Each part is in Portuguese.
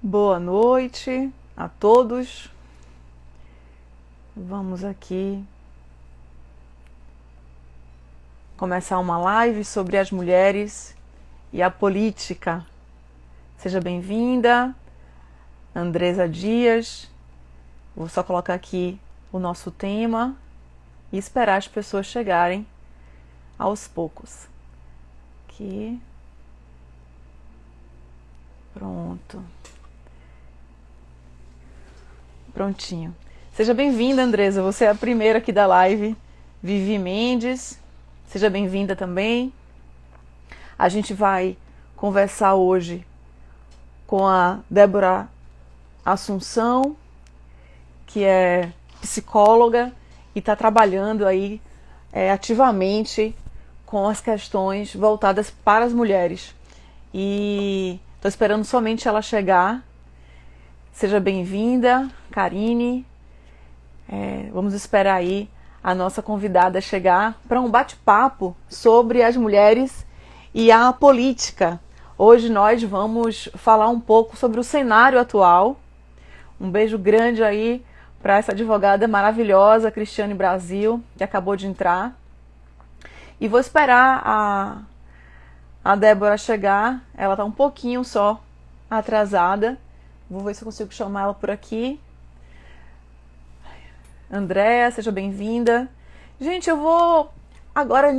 Boa noite a todos. Vamos aqui começar uma live sobre as mulheres e a política. Seja bem-vinda, Andresa Dias. Vou só colocar aqui o nosso tema e esperar as pessoas chegarem aos poucos. Aqui. Pronto. Prontinho. Seja bem-vinda, Andresa. Você é a primeira aqui da live. Vivi Mendes. Seja bem-vinda também. A gente vai conversar hoje com a Débora Assunção, que é psicóloga e está trabalhando aí ativamente com as questões voltadas para as mulheres. E estou esperando somente ela chegar. Seja bem-vinda, Karine. Vamos esperar aí a nossa convidada chegar para um bate-papo sobre as mulheres e a política. Hoje nós vamos falar um pouco sobre o cenário atual. Um beijo grande aí para essa advogada maravilhosa, Cristiane Brasil, que acabou de entrar. E vou esperar a Débora chegar. Ela está um pouquinho só atrasada. Vou ver se eu consigo chamar ela por aqui. Andréa, seja bem-vinda. Gente, eu vou agora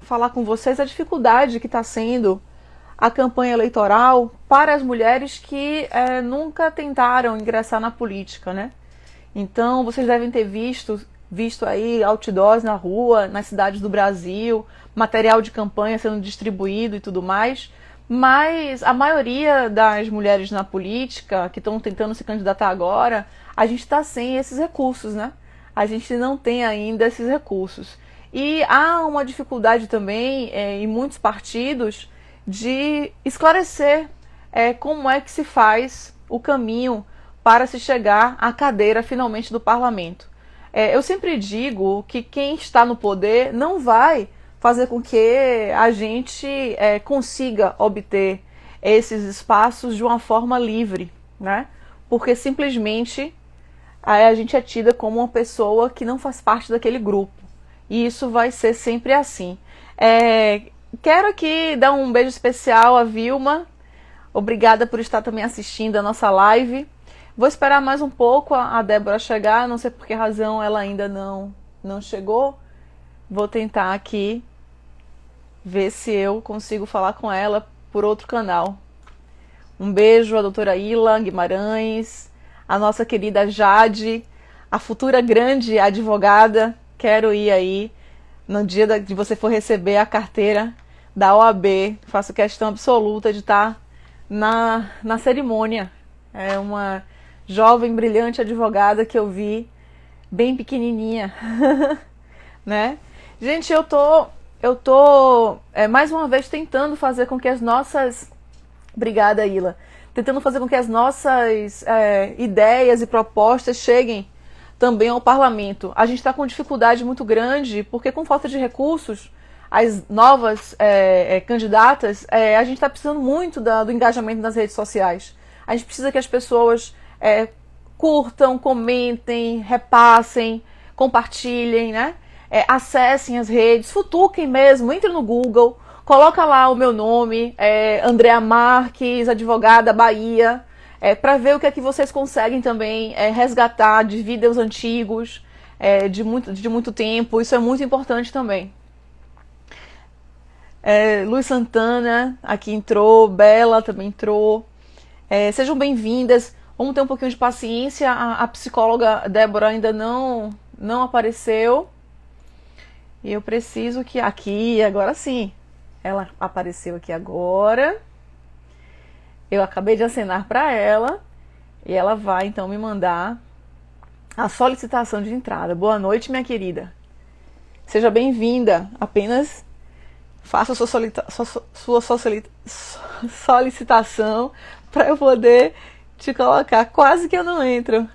falar com vocês a dificuldade que está sendo a campanha eleitoral para as mulheres que nunca tentaram ingressar na política, né? Então, vocês devem ter visto aí outdoors na rua, nas cidades do Brasil, material de campanha sendo distribuído e tudo mais. Mas a maioria das mulheres na política que estão tentando se candidatar agora, a gente está sem esses recursos, né? A gente não tem ainda esses recursos. E há uma dificuldade também em muitos partidos de esclarecer como é que se faz o caminho para se chegar à cadeira finalmente do parlamento. Eu sempre digo que quem está no poder não vai fazer com que a gente consiga obter esses espaços de uma forma livre, né? Porque simplesmente a gente é tida como uma pessoa que não faz parte daquele grupo. E isso vai ser sempre assim. Quero aqui dar um beijo especial à Vilma. Obrigada por estar também assistindo a nossa live. Vou esperar mais um pouco a Débora chegar, não sei por que razão ela ainda não chegou. Vou tentar aqui ver se eu consigo falar com ela por outro canal. Um beijo à doutora Ila Guimarães, a nossa querida Jade, a futura grande advogada. Quero ir aí no dia de você for receber a carteira da OAB. Faço questão absoluta de estar na cerimônia. É uma jovem, brilhante advogada que eu vi, bem pequenininha, né? Gente, eu tô mais uma vez tentando fazer com que as nossas... Obrigada, Ila. Tentando fazer com que as nossas ideias e propostas cheguem também ao parlamento. A gente está com dificuldade muito grande, porque com falta de recursos, as novas candidatas, a gente está precisando muito do engajamento nas redes sociais. A gente precisa que as pessoas curtam, comentem, repassem, compartilhem, né? Acessem as redes, futuquem mesmo, entrem no Google, coloca lá o meu nome, Andréa Marques, advogada Bahia, para ver o que é que vocês conseguem também resgatar de vídeos antigos, de muito tempo. Isso é muito importante também. Luiz Santana aqui entrou, Bela também entrou. Sejam bem-vindas. Vamos ter um pouquinho de paciência. A psicóloga Débora ainda não apareceu. E eu preciso que... Aqui, agora sim. Ela apareceu aqui agora. Eu acabei de acenar para ela. E ela vai, então, me mandar a solicitação de entrada. Boa noite, minha querida. Seja bem-vinda. Apenas faça a sua solicitação para eu poder te colocar. Quase que eu não entro.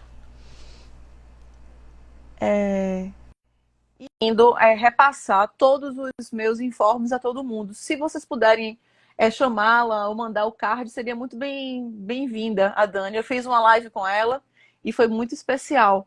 Indo repassar todos os meus informes a todo mundo. Se vocês puderem chamá-la ou mandar o card, seria muito bem-vinda a Dani. Eu fiz uma live com ela e foi muito especial.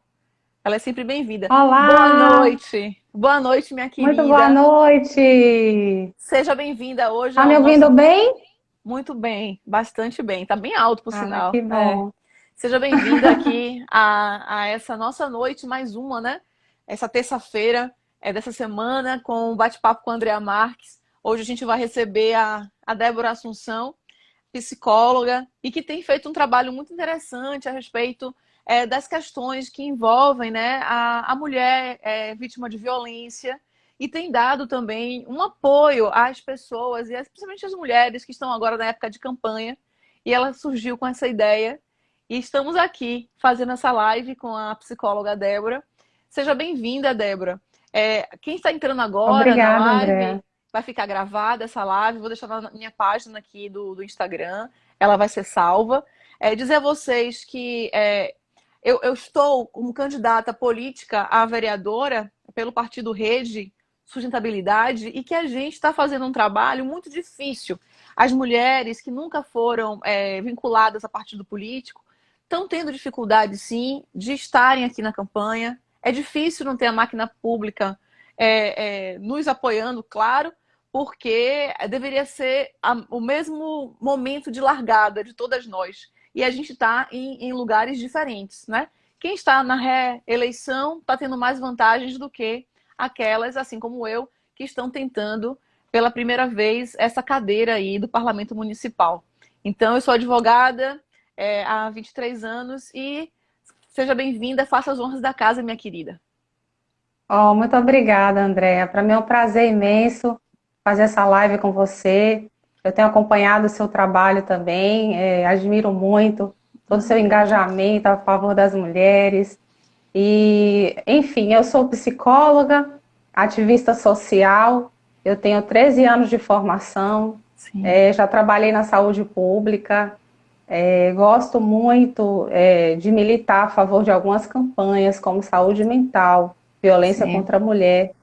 Ela é sempre bem-vinda. Boa Olá, noite. Boa noite, minha muito boa querida. noite. Seja bem-vinda hoje Tá ao me nosso. ouvindo bem? Muito bem, bastante bem. Tá bem alto, por Ah, sinal. que É. bom. Seja bem-vinda aqui a essa nossa noite, mais uma, né? Essa terça-feira dessa semana, com o bate-papo com a Andrea Marques. Hoje a gente vai receber a Débora Assunção, psicóloga, e que tem feito um trabalho muito interessante a respeito das questões que envolvem, né, a mulher vítima de violência, e tem dado também um apoio às pessoas, e principalmente às mulheres que estão agora na época de campanha, e ela surgiu com essa ideia, e estamos aqui fazendo essa live com a psicóloga Débora. Seja bem-vinda, Débora. Quem está entrando agora na Obrigada, Andréa. live, vai ficar gravada essa live, vou deixar na minha página aqui do Instagram, ela vai ser salva. Dizer a vocês que eu estou como candidata política a vereadora pelo Partido Rede Sustentabilidade e que a gente está fazendo um trabalho muito difícil. As mulheres que nunca foram vinculadas a partido político estão tendo dificuldade, sim, de estarem aqui na campanha. É difícil não ter a máquina pública nos apoiando, claro, porque deveria ser o mesmo momento de largada de todas nós. E a gente está em lugares diferentes, né? Quem está na reeleição está tendo mais vantagens do que aquelas, assim como eu, que estão tentando pela primeira vez essa cadeira aí do Parlamento Municipal. Então, eu sou advogada há 23 anos e seja bem-vinda, faça as honras da casa, minha querida. Oh, muito obrigada, Andréa. Para mim é um prazer imenso fazer essa live com você. Eu tenho acompanhado o seu trabalho também, admiro muito todo o seu Obrigada. engajamento a favor das mulheres. E, enfim, eu sou psicóloga, ativista social, eu tenho 13 anos de formação, Sim, já trabalhei na saúde pública, gosto muito de militar a favor de algumas campanhas, como saúde mental, violência sim, contra a mulher.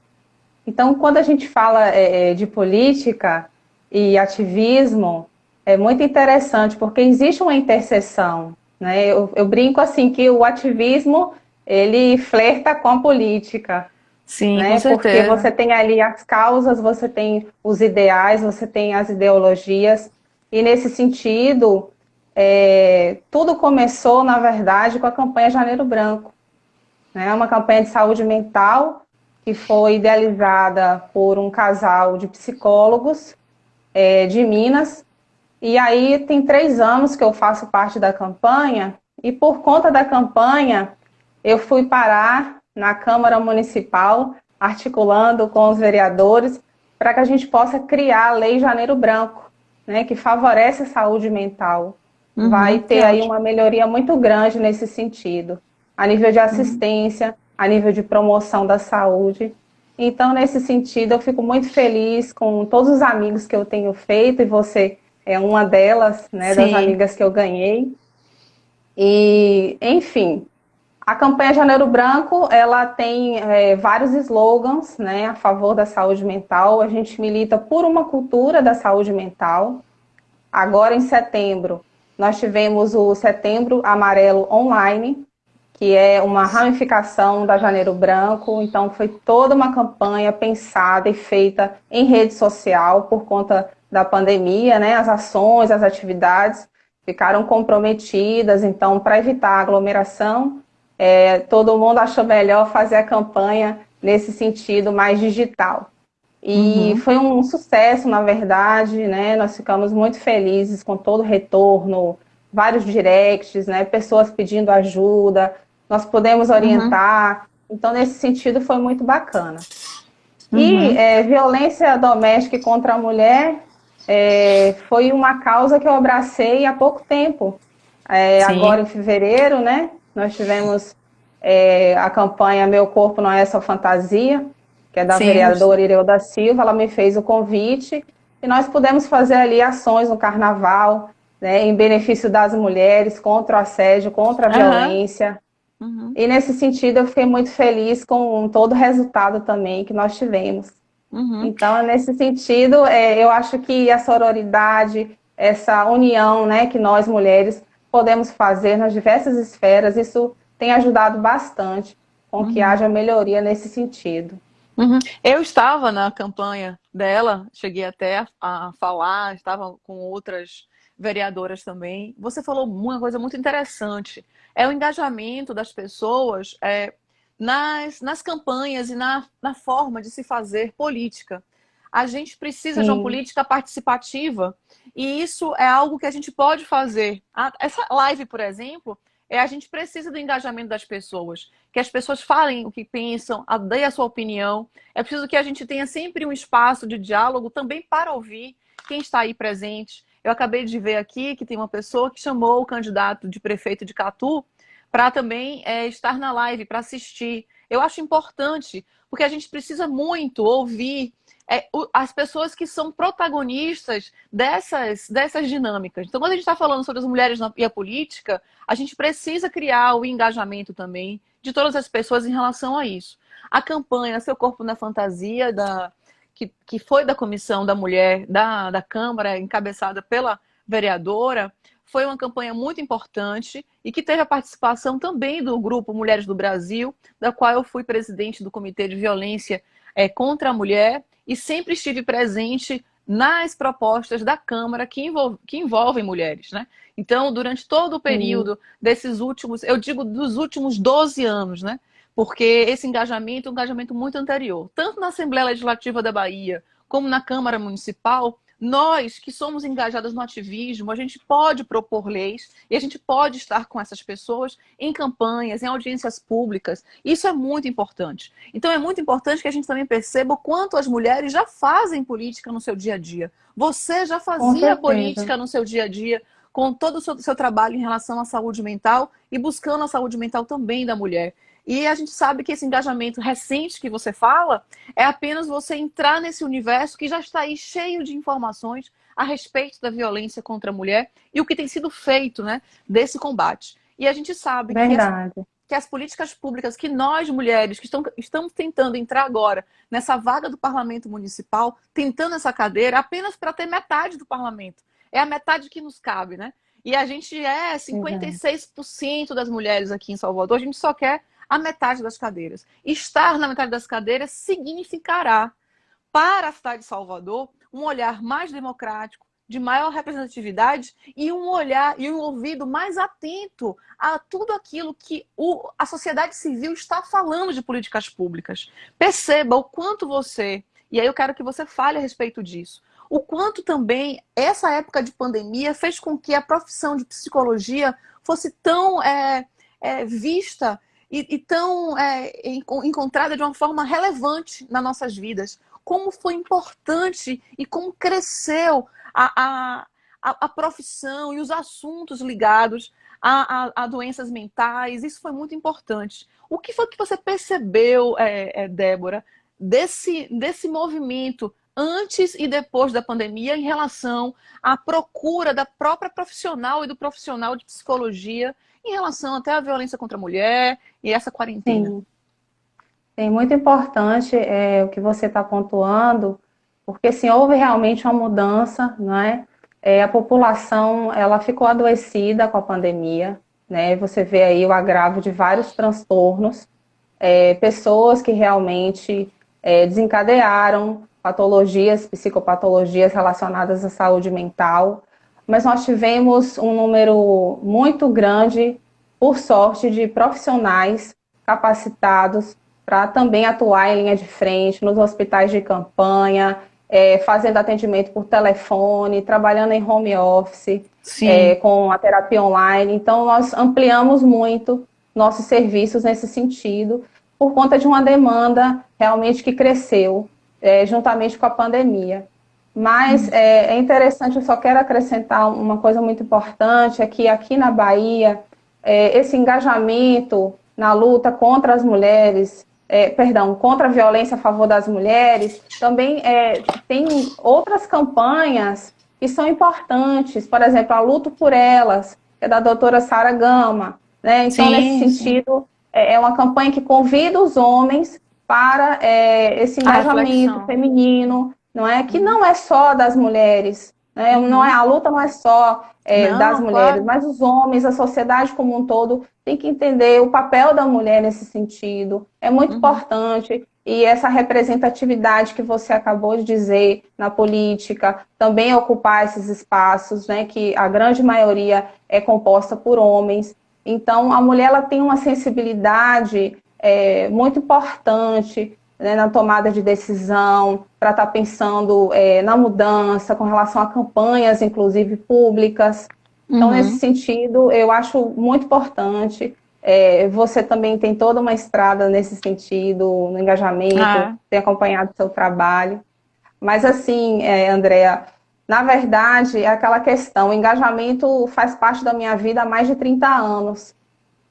Então, quando a gente fala de política e ativismo, é muito interessante, porque existe uma interseção, né? Eu brinco assim que o ativismo, ele flerta com a política, sim, com né? Porque certeza. você tem ali as causas, você tem os ideais, você tem as ideologias, e nesse sentido, tudo começou, na verdade, com a campanha Janeiro Branco, né? Uma campanha de saúde mental que foi idealizada por um casal de psicólogos de Minas. E aí tem 3 anos que eu faço parte da campanha, e por conta da campanha eu fui parar na Câmara Municipal, articulando com os vereadores, para que a gente possa criar a Lei Janeiro Branco, né, que favorece a saúde mental. Vai Uhum, que ter aí ótimo. uma melhoria muito grande nesse sentido, a nível de Uhum, assistência, a nível de promoção da saúde. Então, nesse sentido, eu fico muito feliz com todos os amigos que eu tenho feito, e você é uma delas, né, das sim, amigas que eu ganhei. E, enfim, a campanha Janeiro Branco, ela tem vários slogans, né, a favor da saúde mental. A gente milita por uma cultura da saúde mental. Agora, em setembro, nós tivemos o Setembro Amarelo Online, que é uma ramificação da Janeiro Branco. Então, foi toda uma campanha pensada e feita em rede social por conta da pandemia, né? As ações, as atividades ficaram comprometidas. Então, para evitar a aglomeração, todo mundo achou melhor fazer a campanha nesse sentido mais digital. E uhum, foi um sucesso, na verdade, né? Nós ficamos muito felizes com todo o retorno, vários directs, né? Pessoas pedindo ajuda, nós pudemos uhum, orientar. Então, nesse sentido, foi muito bacana. E uhum, violência doméstica contra a mulher foi uma causa que eu abracei há pouco tempo. Agora, sim, em fevereiro, né? Nós tivemos a campanha Meu Corpo Não É Só Fantasia, que é da sim, vereadora Ireuda Silva. Ela me fez o convite e nós pudemos fazer ali ações no carnaval, né, em benefício das mulheres, contra o assédio, contra a aham, violência. uhum, E nesse sentido eu fiquei muito feliz com todo o resultado também que nós tivemos. Uhum. Então, nesse sentido, eu acho que a sororidade, essa união, né, que nós mulheres podemos fazer nas diversas esferas, isso tem ajudado bastante com que Uhum. haja melhoria nesse sentido. Uhum. Eu estava na campanha dela, cheguei até a falar, estava com outras vereadoras também. Você falou uma coisa muito interessante, é o engajamento das pessoas nas campanhas e na forma de se fazer política. A gente precisa de uma Sim, política participativa e isso é algo que a gente pode fazer. Essa live, por exemplo, a gente precisa do engajamento das pessoas, que as pessoas falem o que pensam, deem a sua opinião. É preciso que a gente tenha sempre um espaço de diálogo também para ouvir quem está aí presente. Eu acabei de ver aqui que tem uma pessoa que chamou o candidato de prefeito de Catu para também estar na live, para assistir. Eu acho importante, porque a gente precisa muito ouvir as pessoas que são protagonistas dessas dinâmicas. Então, quando a gente está falando sobre as mulheres e a política, a gente precisa criar o engajamento também de todas as pessoas em relação a isso. A campanha Seu Corpo na Fantasia, que foi da Comissão da Mulher da Câmara, encabeçada pela vereadora, foi uma campanha muito importante e que teve a participação também do grupo Mulheres do Brasil, da qual eu fui presidente do Comitê de Violência contra a Mulher e sempre estive presente nas propostas da Câmara que envolvem mulheres, né? Então, durante todo o sim, período desses últimos, eu digo dos últimos 12 anos, né? Porque esse engajamento é um engajamento muito anterior. Tanto na Assembleia Legislativa da Bahia, como na Câmara Municipal, nós que somos engajadas no ativismo, a gente pode propor leis e a gente pode estar com essas pessoas em campanhas, em audiências públicas. Isso é muito importante. Então é muito importante que a gente também perceba o quanto as mulheres já fazem política no seu dia a dia. Você já com fazia certeza. política no seu dia a dia com todo o seu trabalho em relação à saúde mental e buscando a saúde mental também da mulher. E a gente sabe que esse engajamento recente que você fala é apenas você entrar nesse universo que já está aí cheio de informações a respeito da violência contra a mulher e o que tem sido feito, né, desse combate. E a gente sabe Verdade. que as políticas públicas que nós, mulheres, que estamos tentando entrar agora nessa vaga do parlamento municipal, tentando essa cadeira, apenas para ter metade do parlamento. É a metade que nos cabe, né? E a gente é Verdade. 56% das mulheres aqui em Salvador, a gente só quer a metade das cadeiras. Estar na metade das cadeiras significará para a cidade de Salvador um olhar mais democrático, de maior representatividade e um olhar e um ouvido mais atento a tudo aquilo que a sociedade civil está falando de políticas públicas. Perceba o quanto você, e aí eu quero que você fale a respeito disso, o quanto também essa época de pandemia fez com que a profissão de psicologia fosse tão vista e tão encontrada de uma forma relevante nas nossas vidas. Como foi importante e como cresceu a profissão e os assuntos ligados a doenças mentais. Isso foi muito importante. O que foi que você percebeu, Débora, desse movimento antes e depois da pandemia em relação à procura da própria profissional e do profissional de psicologia em relação até à violência contra a mulher e essa quarentena? Sim. Sim, muito importante o que você está pontuando, porque sim, houve realmente uma mudança, não é? A população ela ficou adoecida com a pandemia, né? Você vê aí o agravo de vários transtornos, pessoas que realmente desencadearam patologias, psicopatologias relacionadas à saúde mental, mas nós tivemos um número muito grande, por sorte, de profissionais capacitados para também atuar em linha de frente, nos hospitais de campanha, fazendo atendimento por telefone, trabalhando em home office, Sim. com a terapia online. Então, nós ampliamos muito nossos serviços nesse sentido, por conta de uma demanda realmente que cresceu juntamente com a pandemia. Mas é interessante, eu só quero acrescentar uma coisa muito importante, é que aqui na Bahia, esse engajamento na luta contra as mulheres, contra a violência a favor das mulheres, também tem outras campanhas que são importantes, por exemplo, a Luto por Elas, que é da doutora Sara Gama, né? Então, nesse Sim, sim. sentido, é uma campanha que convida os homens para esse A engajamento reflexão. feminino, não é? Que Uhum. não é só das mulheres, né? Não é, Uhum. a luta não é só das Não, mulheres, claro. mas os homens, a sociedade como um todo tem que entender o papel da mulher nesse sentido. É muito Uhum. importante. E essa representatividade que você acabou de dizer na política, também ocupar esses espaços, né, que a grande maioria é composta por homens. Então, a mulher ela tem uma sensibilidade muito importante, né, na tomada de decisão, para estar pensando na mudança, com relação a campanhas, inclusive públicas. Então, nesse Uhum. sentido, eu acho muito importante. Você também tem toda uma estrada nesse sentido, no engajamento, É. tem acompanhado o seu trabalho. Mas, assim, Andréa, na verdade, é aquela questão: o engajamento faz parte da minha vida há mais de 30 anos.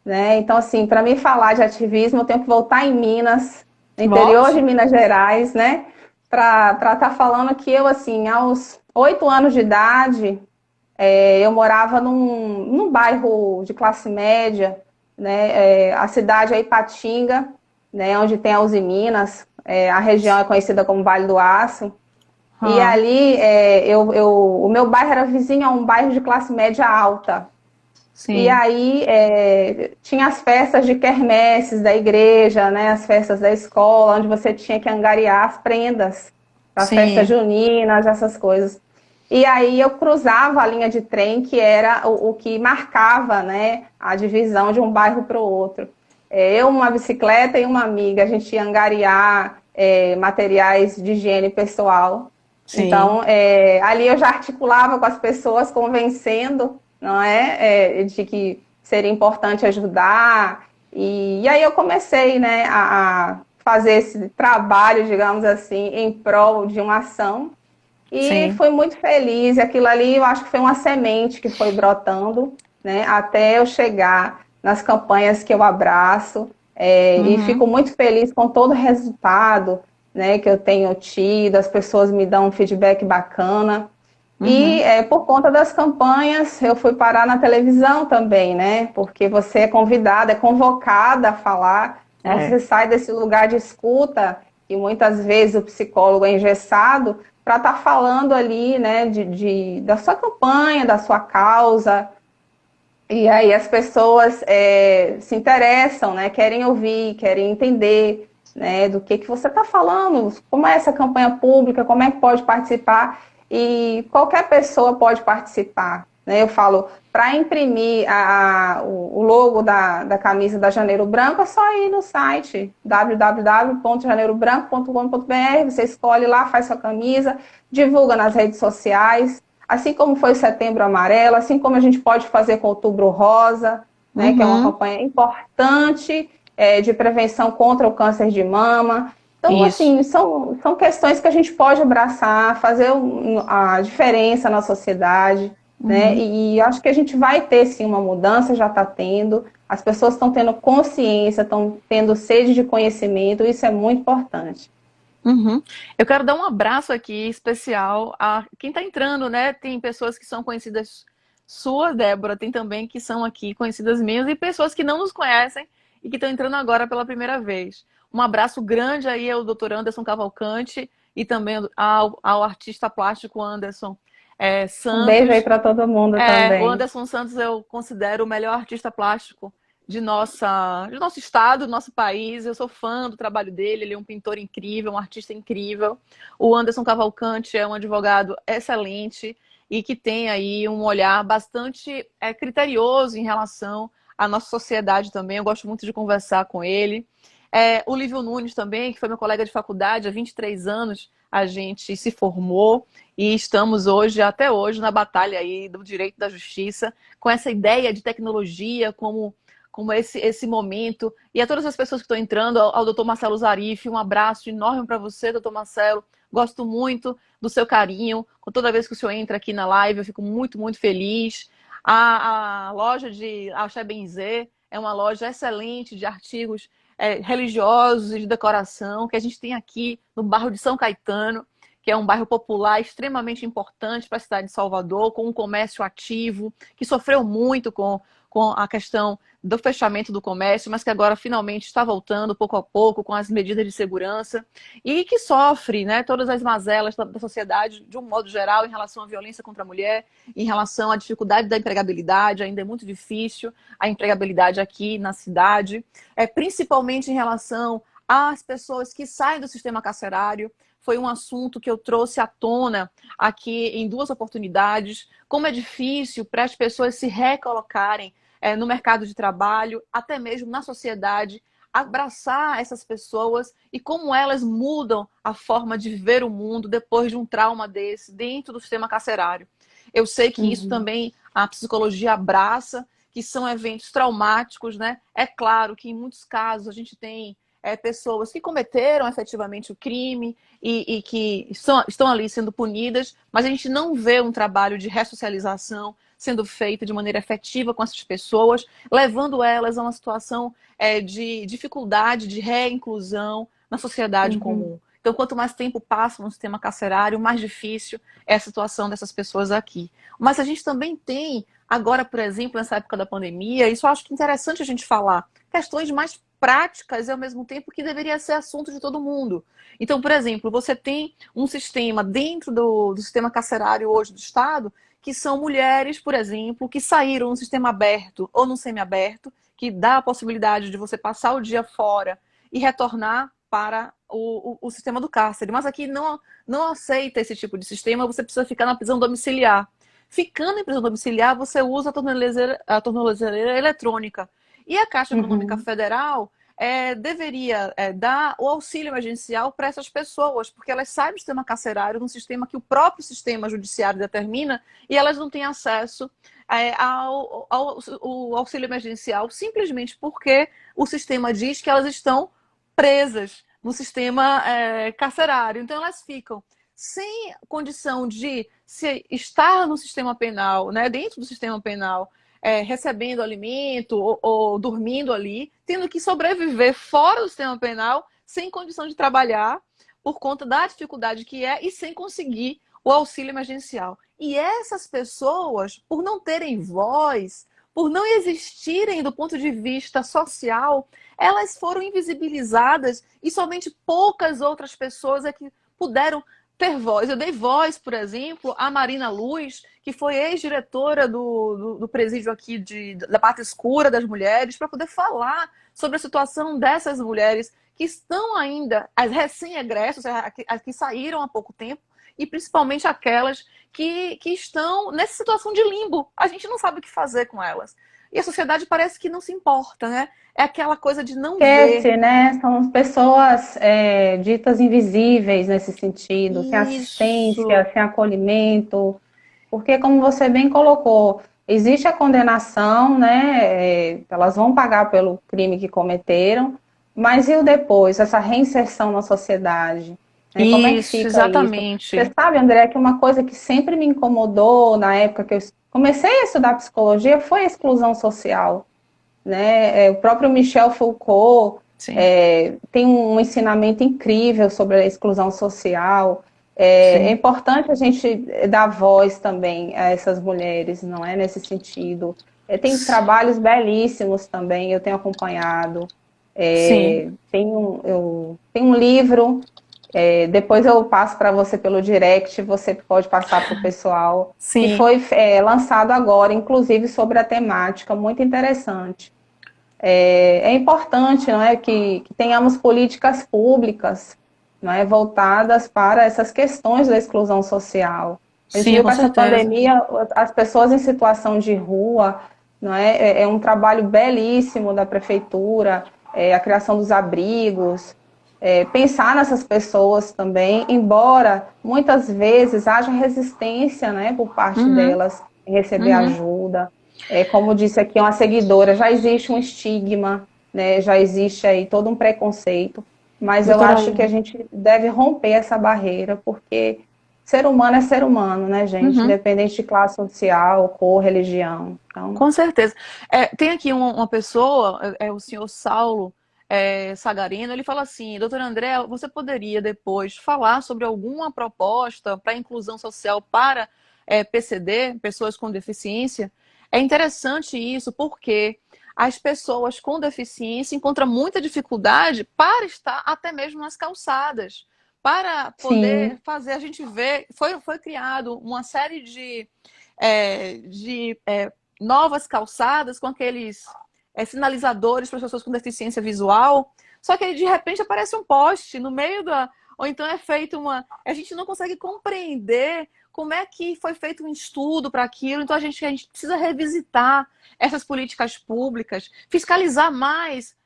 Né? Então, assim, para mim falar de ativismo, eu tenho que voltar em Minas, no interior de Volte. Minas Gerais, né? Para estar falando que eu, assim, aos 8 anos de idade, eu morava num bairro de classe média, né? A cidade é Ipatinga, né? Onde tem a Uzi Minas, a região é conhecida como Vale do Aço. E Ah, ali, o meu bairro era vizinho a um bairro de classe média alta. E sim. aí tinha as festas de quermesses da igreja, né, as festas da escola, onde você tinha que angariar as prendas para as festas Sim. juninas, essas coisas. E aí eu cruzava a linha de trem, que era o que marcava, né, a divisão de um bairro para o outro. Eu, uma bicicleta e uma amiga, a gente ia angariar materiais de higiene pessoal. Sim. Então, ali eu já articulava com as pessoas, convencendo, não de que seria importante ajudar. E aí eu comecei, né, a fazer esse trabalho, digamos assim, em prol de uma ação. E Sim. fui muito feliz. E aquilo ali eu acho que foi uma semente que foi brotando, né, até eu chegar nas campanhas que eu abraço. E Uhum. fico muito feliz com todo o resultado, né, que eu tenho tido. As pessoas me dão um feedback bacana. E Uhum. por conta das campanhas, eu fui parar na televisão também, né? Porque você é convidada, é convocada a falar, né? É. Você sai desse lugar de escuta, e muitas vezes o psicólogo é engessado, para estar falando ali, né, da sua campanha, da sua causa. E aí as pessoas se interessam, né? Querem ouvir, querem entender, né, do que você está falando, como é essa campanha pública, como é que pode participar. E qualquer pessoa pode participar. Né? Eu falo, para imprimir o logo da camisa da Janeiro Branco, é só ir no site www.janeirobranco.com.br, você escolhe lá, faz sua camisa, divulga nas redes sociais. Assim como foi o Setembro Amarelo, assim como a gente pode fazer com o Outubro Rosa, né, que é uma Uhum. campanha importante de prevenção contra o câncer de mama. Então, Isso. assim, são questões que a gente pode abraçar, fazer a diferença na sociedade, né? Uhum. E acho que a gente vai ter sim uma mudança, já está tendo. As pessoas estão tendo consciência, estão tendo sede de conhecimento, isso é muito importante. Uhum. Eu quero dar um abraço aqui especial a quem está entrando, né? Tem pessoas que são conhecidas suas, Débora, tem também que são aqui conhecidas minhas e pessoas que não nos conhecem e que estão entrando agora pela primeira vez. Um abraço grande aí ao doutor Anderson Cavalcante e também ao artista plástico Anderson Um beijo aí Santos. para todo mundo O também. Anderson Santos eu considero o melhor artista plástico de nosso estado, do nosso país. Eu sou fã do trabalho dele, ele é um pintor incrível, um artista incrível. O Anderson Cavalcante é um advogado excelente e que tem aí um olhar bastante criterioso em relação à nossa sociedade também. Eu gosto muito de conversar com ele. O Lívio Nunes também, que foi meu colega de faculdade há 23 anos, a gente se formou e estamos hoje, até hoje, na batalha aí do direito da justiça, com essa ideia de tecnologia como esse momento. E a todas as pessoas que estão entrando, ao doutor Marcelo Zarif, um abraço enorme para você, doutor Marcelo. Gosto muito do seu carinho. Com toda vez que o senhor entra aqui na live, eu fico muito, muito feliz. A loja de Axé Benzer é uma loja excelente de artigos religiosos e de decoração que a gente tem aqui no bairro de São Caetano, que é um bairro popular extremamente importante para a cidade de Salvador, com um comércio ativo, que sofreu muito com a questão do fechamento do comércio, mas que agora finalmente está voltando pouco a pouco com as medidas de segurança, e que sofre, né, todas as mazelas da sociedade, de um modo geral, em relação à violência contra a mulher, em relação à dificuldade da empregabilidade. Ainda é muito difícil a empregabilidade aqui na cidade, principalmente em relação às pessoas que saem do sistema carcerário. Foi um assunto que eu trouxe à tona aqui em 2 oportunidades, como é difícil para as pessoas se recolocarem no mercado de trabalho, até mesmo na sociedade, abraçar essas pessoas e como elas mudam a forma de ver o mundo depois de um trauma desse dentro do sistema carcerário. Eu sei que isso também a psicologia abraça, que são eventos traumáticos, né? É claro que em muitos casos a gente tem pessoas que cometeram efetivamente o crime e que estão ali sendo punidas, mas a gente não vê um trabalho de ressocialização sendo feito de maneira efetiva com essas pessoas, levando elas a uma situação de dificuldade, de reinclusão na sociedade comum. Então, quanto mais tempo passa no sistema carcerário, mais difícil é a situação dessas pessoas aqui. Mas a gente também tem, agora, por exemplo, nessa época da pandemia, isso eu acho que é interessante a gente falar, questões mais práticas e, ao mesmo tempo, que deveria ser assunto de todo mundo. Então, por exemplo, você tem um sistema dentro do sistema carcerário hoje do Estado, que são mulheres, por exemplo, que saíram no sistema aberto ou no semiaberto, que dá a possibilidade de você passar o dia fora e retornar para o sistema do cárcere. Mas aqui não aceita esse tipo de sistema, você precisa ficar na prisão domiciliar. Ficando em prisão domiciliar, você usa a tornozeleira eletrônica. E a Caixa Econômica Federal deveria dar o auxílio emergencial para essas pessoas, porque elas saem do sistema carcerário, num sistema que o próprio sistema judiciário determina, e elas não têm acesso ao auxílio emergencial, simplesmente porque o sistema diz que elas estão presas no sistema carcerário. Então elas ficam sem condição de se estar no sistema penal, né, dentro do sistema penal, recebendo alimento ou dormindo ali, tendo que sobreviver fora do sistema penal, sem condição de trabalhar, por conta da dificuldade que e sem conseguir o auxílio emergencial. E essas pessoas, por não terem voz, por não existirem do ponto de vista social, elas foram invisibilizadas e somente poucas outras pessoas é que puderam ter voz. Eu dei voz, por exemplo, a Marina Luz, que foi ex-diretora do presídio aqui da parte escura das mulheres, para poder falar sobre a situação dessas mulheres que estão ainda, as recém-egressos, as que saíram há pouco tempo, e principalmente aquelas que estão nessa situação de limbo. A gente não sabe o que fazer com elas. E a sociedade parece que não se importa, né? É aquela coisa de não ver. Né? São pessoas ditas invisíveis nesse sentido, sem Isso. assistência, sem acolhimento, porque, como você bem colocou, existe a condenação, né? Elas vão pagar pelo crime que cometeram, mas e o depois, essa reinserção na sociedade? Né? Como é que Isso, fica isso? Você exatamente. sabe, André, que uma coisa que sempre me incomodou na época que eu comecei a estudar psicologia foi a exclusão social. Né? O próprio Michel Foucault Sim, tem um ensinamento incrível sobre a exclusão social. É sim. importante a gente dar voz também a essas mulheres, não é? Nesse sentido. Tem trabalhos belíssimos também, eu tenho acompanhado. Sim, Tem um livro, depois eu passo para você pelo direct, você pode passar para o pessoal, que sim. foi lançado agora, inclusive sobre a temática, muito interessante. É importante, não é, que tenhamos políticas públicas, não é, voltadas para essas questões da exclusão social. A gente Sim, viu com com essa certeza. pandemia, as pessoas em situação de rua, não é, um trabalho belíssimo da prefeitura, a criação dos abrigos, pensar nessas pessoas também, embora muitas vezes haja resistência, né, por parte Uhum, delas em receber uhum. ajuda. Como disse aqui uma seguidora, já existe um estigma, né, já existe aí todo um preconceito, mas eu Doutora acho que a Aline. gente deve romper essa barreira, porque ser humano é ser humano, né, gente? Uhum. Independente de classe social, cor, religião. Então, Com certeza. Tem aqui uma pessoa, o senhor Saulo, Sagarino, ele fala assim: doutor André, você poderia depois falar sobre alguma proposta para inclusão social para PCD, pessoas com deficiência? É interessante isso porque as pessoas com deficiência encontram muita dificuldade para estar até mesmo nas calçadas, para poder Sim. fazer. A gente vê, foi criado uma série de novas calçadas com aqueles sinalizadores para as pessoas com deficiência visual, só que de repente aparece um poste no meio da. Ou então é feito uma. A gente não consegue compreender como é que foi feito um estudo para aquilo, então a gente precisa revisitar essas políticas públicas, fiscalizar mais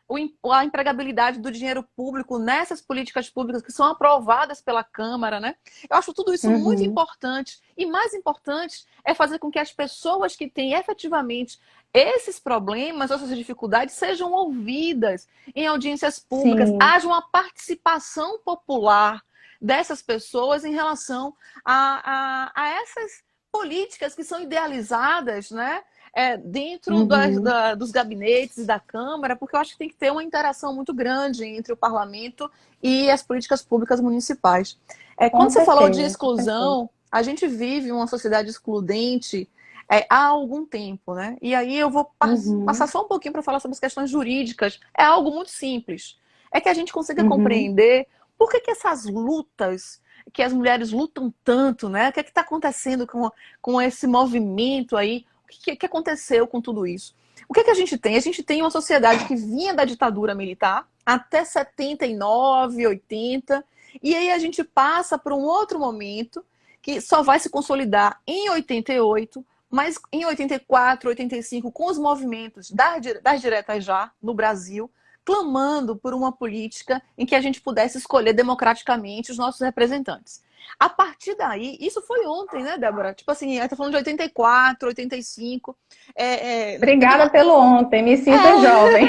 a empregabilidade do dinheiro público nessas políticas públicas que são aprovadas pela Câmara, né? Eu acho tudo isso muito Uhum. importante. E mais importante é fazer com que as pessoas que têm efetivamente esses problemas, essas dificuldades sejam ouvidas em audiências públicas, Sim. haja uma participação popular dessas pessoas em relação a essas políticas que são idealizadas, né? Dentro Uhum. dos gabinetes e da Câmara, porque eu acho que tem que ter uma interação muito grande entre o parlamento e as políticas públicas municipais. Com Quando você falou de certeza, com certeza. exclusão, a gente vive uma sociedade excludente há algum tempo, né? E aí eu vou passar Uhum. só um pouquinho para falar sobre as questões jurídicas. É algo muito simples. É que a gente consiga Uhum. compreender por que essas lutas que as mulheres lutam tanto, né? O que está acontecendo com esse movimento aí? O que aconteceu com tudo isso? O que a gente tem? A gente tem uma sociedade que vinha da ditadura militar até 79, 80, e aí a gente passa por um outro momento que só vai se consolidar em 88, mas em 84, 85, com os movimentos das diretas já no Brasil, clamando por uma política em que a gente pudesse escolher democraticamente os nossos representantes. A partir daí, isso foi ontem, né, Débora? Tipo assim, a gente tá falando de 84, 85. Teve Obrigada uma. pelo ontem, me sinto É, jovem.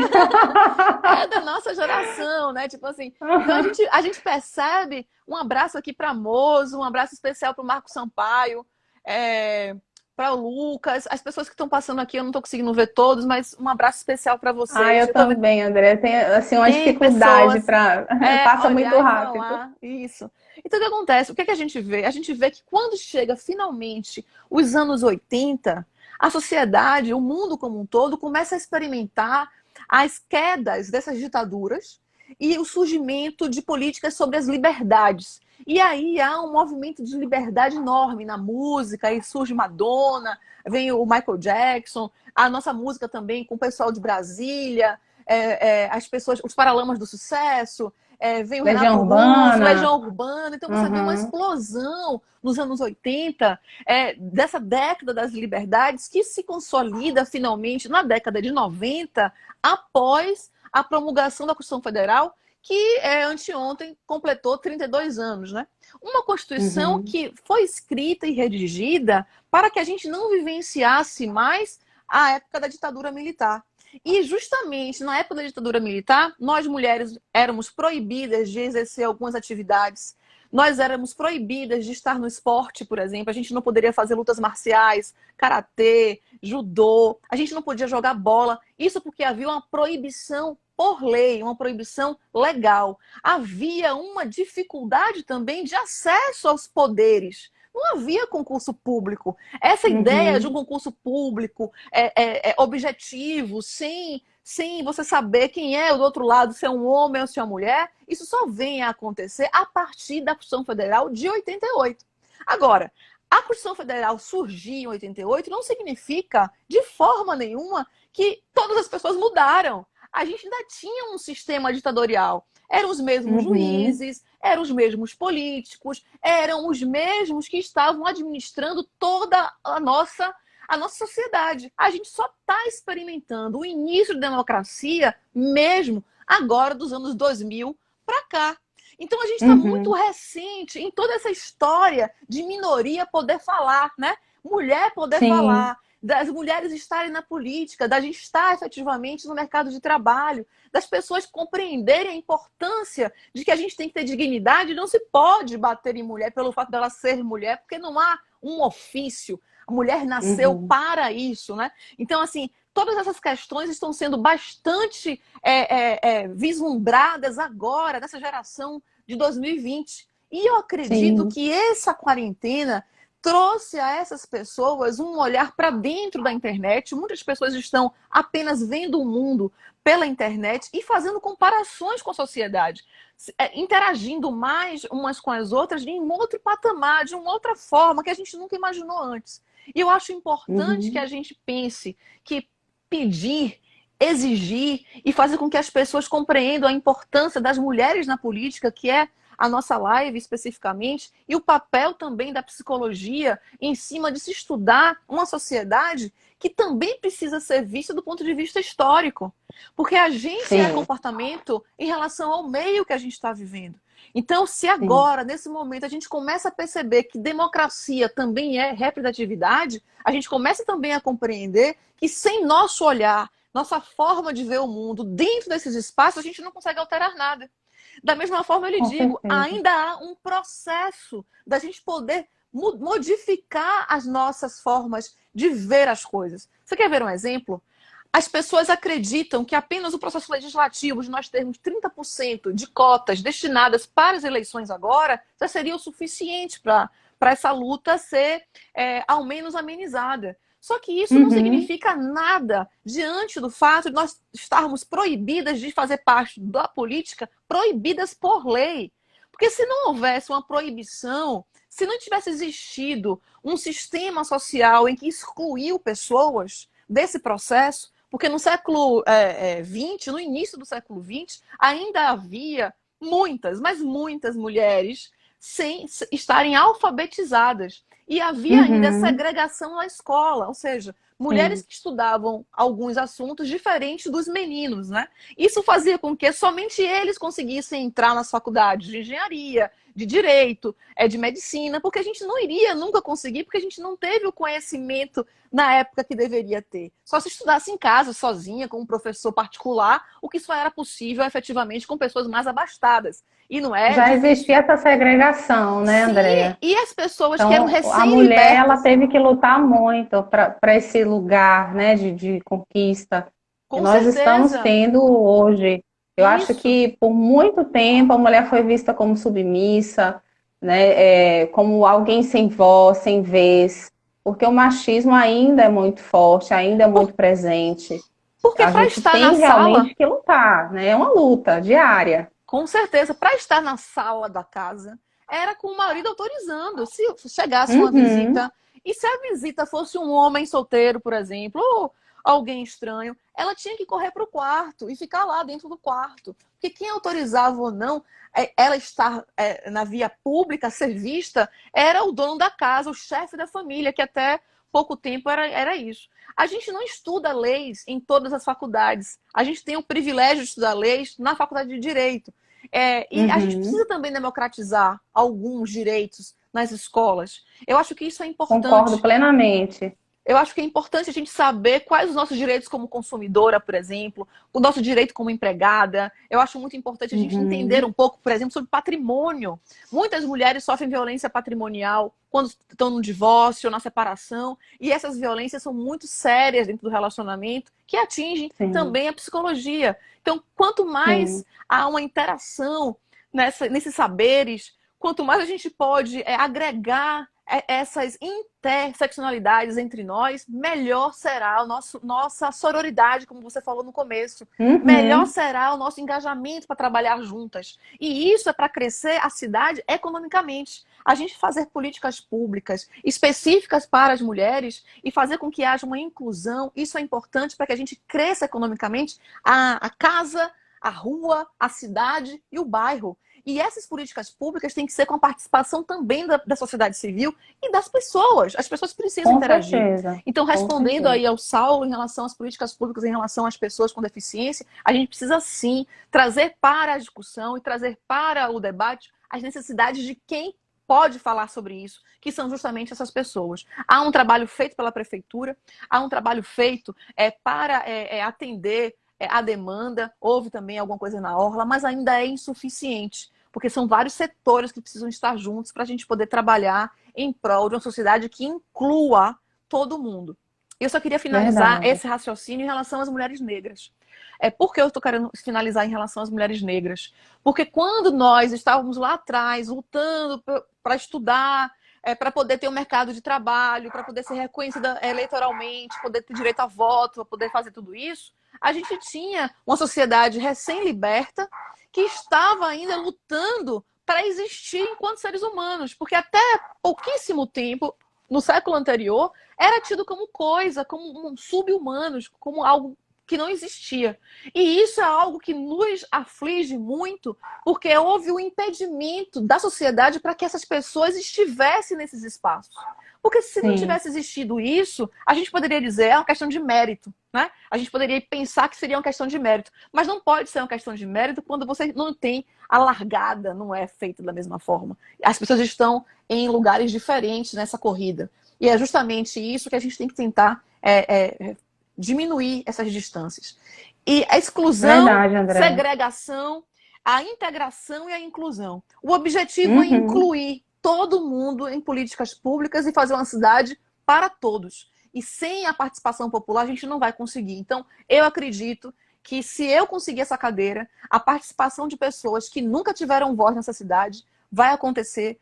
é da nossa geração, né? Tipo assim. Então a gente percebe. Um abraço aqui para Mozo, um abraço especial para o Marco Sampaio, para o Lucas, as pessoas que estão passando aqui, eu não estou conseguindo ver todos, mas um abraço especial para Ah, vocês. eu Eu tô vendo, também, André. Tem assim uma tem dificuldade pessoas para passa muito olhar e rápido. falar isso. Então o que acontece? O que a gente vê? A gente vê que quando chega finalmente os anos 80, a sociedade, o mundo como um todo, começa a experimentar as quedas dessas ditaduras e o surgimento de políticas sobre as liberdades. E aí há um movimento de liberdade enorme na música, aí surge Madonna, vem o Michael Jackson, a nossa música também com o pessoal de Brasília, as pessoas, os Paralamas do Sucesso, vem o Legião Renato Russo, Urbana. Legião Urbana. Então você vê uma Uhum. explosão nos anos 80 dessa década das liberdades que se consolida finalmente na década de 90, após a promulgação da Constituição Federal, que anteontem completou 32 anos, né? Uma Constituição Uhum. que foi escrita e redigida para que a gente não vivenciasse mais a época da ditadura militar. E justamente na época da ditadura militar, nós mulheres éramos proibidas de exercer algumas atividades. Nós éramos proibidas de estar no esporte, por exemplo. A gente não poderia fazer lutas marciais, karatê, judô. A gente não podia jogar bola. Isso porque havia uma proibição por lei, uma proibição legal. Havia uma dificuldade também de acesso aos poderes. Não havia concurso público. Essa ideia de um Uhum. concurso público objetivo, sem você saber quem é o do outro lado, se é um homem ou se é uma mulher, isso só vem a acontecer a partir da Constituição Federal de 88. Agora, a Constituição Federal surgir em 88 não significa, de forma nenhuma, que todas as pessoas mudaram. A gente ainda tinha um sistema ditatorial. Eram os mesmos Uhum. juízes, eram os mesmos políticos, eram os mesmos que estavam administrando toda a nossa sociedade. A gente só está experimentando o início da democracia mesmo agora dos anos 2000 para cá. Então a gente está muito Uhum. recente em toda essa história de minoria poder falar, né? Mulher poder Sim. falar, das mulheres estarem na política, da gente estar efetivamente no mercado de trabalho, das pessoas compreenderem a importância de que a gente tem que ter dignidade, não se pode bater em mulher pelo fato dela ser mulher, porque não há um ofício. A mulher nasceu Uhum. para isso, né? Então, assim, todas essas questões estão sendo bastante vislumbradas agora, nessa geração de 2020. E eu acredito Sim, que essa quarentena trouxe a essas pessoas um olhar para dentro da internet. Muitas pessoas estão apenas vendo o mundo pela internet e fazendo comparações com a sociedade, interagindo mais umas com as outras em um outro patamar, de uma outra forma que a gente nunca imaginou antes. E eu acho importante que uhum, a gente pense que pedir, exigir e fazer com que as pessoas compreendam a importância das mulheres na política, que é a nossa live especificamente, e o papel também da psicologia em cima de se estudar uma sociedade que também precisa ser vista do ponto de vista histórico. Porque a gente é sim, comportamento em relação ao meio que a gente está vivendo. Então, se sim, agora, nesse momento, a gente começa a perceber que democracia também é representatividade, a gente começa também a compreender que sem nosso olhar, nossa forma de ver o mundo dentro desses espaços, a gente não consegue alterar nada. Da mesma forma, eu lhe com digo, certeza. ainda há um processo da gente poder modificar as nossas formas de ver as coisas. Você quer ver um exemplo? As pessoas acreditam que apenas o processo legislativo, de nós termos 30% de cotas destinadas para as eleições agora, já seria o suficiente para essa luta ser ao menos amenizada. Só que isso não Uhum, significa nada diante do fato de nós estarmos proibidas de fazer parte da política, proibidas por lei. Porque se não houvesse uma proibição, se não tivesse existido um sistema social em que excluiu pessoas desse processo, porque no século XX, no início do século XX, ainda havia muitas, mas muitas mulheres sem estarem alfabetizadas. E havia ainda uhum, segregação na escola, ou seja, mulheres sim. que estudavam alguns assuntos diferentes dos meninos, né? Isso fazia com que somente eles conseguissem entrar nas faculdades de engenharia, de direito, de medicina, porque a gente não iria nunca conseguir, porque a gente não teve o conhecimento na época que deveria ter. Só se estudasse em casa, sozinha, com um professor particular, o que só era possível efetivamente com pessoas mais abastadas. E não é Já difícil. existia essa segregação, né, Sim, Andréia? e as pessoas que eram Então, a mulher ela recém-libertas, teve que lutar muito para esse lugar, né, de conquista que com nós estamos certeza. tendo hoje. Eu acho Isso, que por muito tempo a mulher foi vista como submissa, né, como alguém sem voz, sem vez, porque o machismo ainda é muito forte, ainda é muito presente. porque A para gente estar na tem sala, realmente que lutar, né? É uma luta diária. com certeza, para estar na sala da casa, era com o marido autorizando. Se chegasse uma Uhum, visita, e se a visita fosse um homem solteiro, por exemplo, ou alguém estranho, ela tinha que correr para o quarto e ficar lá dentro do quarto. Porque quem autorizava ou não ela estar na via pública, ser vista, era o dono da casa, o chefe da família, que até pouco tempo era isso. A gente não estuda leis em todas as faculdades. A gente tem o privilégio de estudar leis na faculdade de Direito. E a gente uhum. precisa também democratizar alguns direitos nas escolas. Eu acho que isso é Concordo importante. plenamente. Eu acho que é importante a gente saber quais os nossos direitos como consumidora, por exemplo, o nosso direito como empregada. Eu acho muito importante a gente entender Uhum. um pouco, por exemplo, sobre patrimônio. Muitas mulheres sofrem violência patrimonial quando estão no divórcio, na separação, e essas violências são muito sérias dentro do relacionamento, que atingem Sim, também a psicologia. Então, quanto mais sim, há uma interação nesses saberes, quanto mais a gente pode agregar essas interseccionalidades entre nós, melhor será nossa sororidade, como você falou no começo. Melhor uhum, será o nosso engajamento para trabalhar juntas. E isso é para crescer a cidade economicamente. A gente fazer políticas públicas específicas para as mulheres e fazer com que haja uma inclusão, isso é importante para que a gente cresça economicamente a casa, a rua, a cidade e o bairro. E essas políticas públicas têm que ser com a participação também da sociedade civil e das pessoas. As pessoas precisam com interagir. certeza, Então, com respondendo certeza. aí ao Saulo em relação às políticas públicas, em relação às pessoas com deficiência, a gente precisa sim trazer para a discussão e trazer para o debate as necessidades de quem pode falar sobre isso, que são justamente essas pessoas. Há um trabalho feito pela prefeitura, há um trabalho feito para atender a demanda, houve também alguma coisa na orla, mas ainda é insuficiente, porque são vários setores que precisam estar juntos para a gente poder trabalhar em prol de uma sociedade que inclua todo mundo. Eu só queria finalizar Verdade. esse raciocínio em relação às mulheres negras. Por que eu estou querendo finalizar em relação às mulheres negras? Porque quando nós estávamos lá atrás lutando para estudar, para poder ter um mercado de trabalho, para poder ser reconhecida eleitoralmente, poder ter direito a voto, para poder fazer tudo isso, a gente tinha uma sociedade recém-liberta que estava ainda lutando para existir enquanto seres humanos. Porque até pouquíssimo tempo, no século anterior, era tido como coisa, como sub-humanos, como algo que não existia. E isso é algo que nos aflige muito, porque houve um impedimento da sociedade para que essas pessoas estivessem nesses espaços. Porque se não Sim. tivesse existido isso, a gente poderia dizer é uma questão de mérito, né? A gente poderia pensar que seria uma questão de mérito. Mas não pode ser uma questão de mérito quando você não tem a largada, não é feita da mesma forma. As pessoas estão em lugares diferentes nessa corrida. E é justamente isso que a gente tem que tentar diminuir essas distâncias. E a exclusão, Verdade, André. segregação, a integração e a inclusão. O objetivo é Uhum. incluir todo mundo em políticas públicas e fazer uma cidade para todos. E sem a participação popular a gente não vai conseguir. Então, eu acredito que se eu conseguir essa cadeira, a participação de pessoas que nunca tiveram voz nessa cidade vai acontecer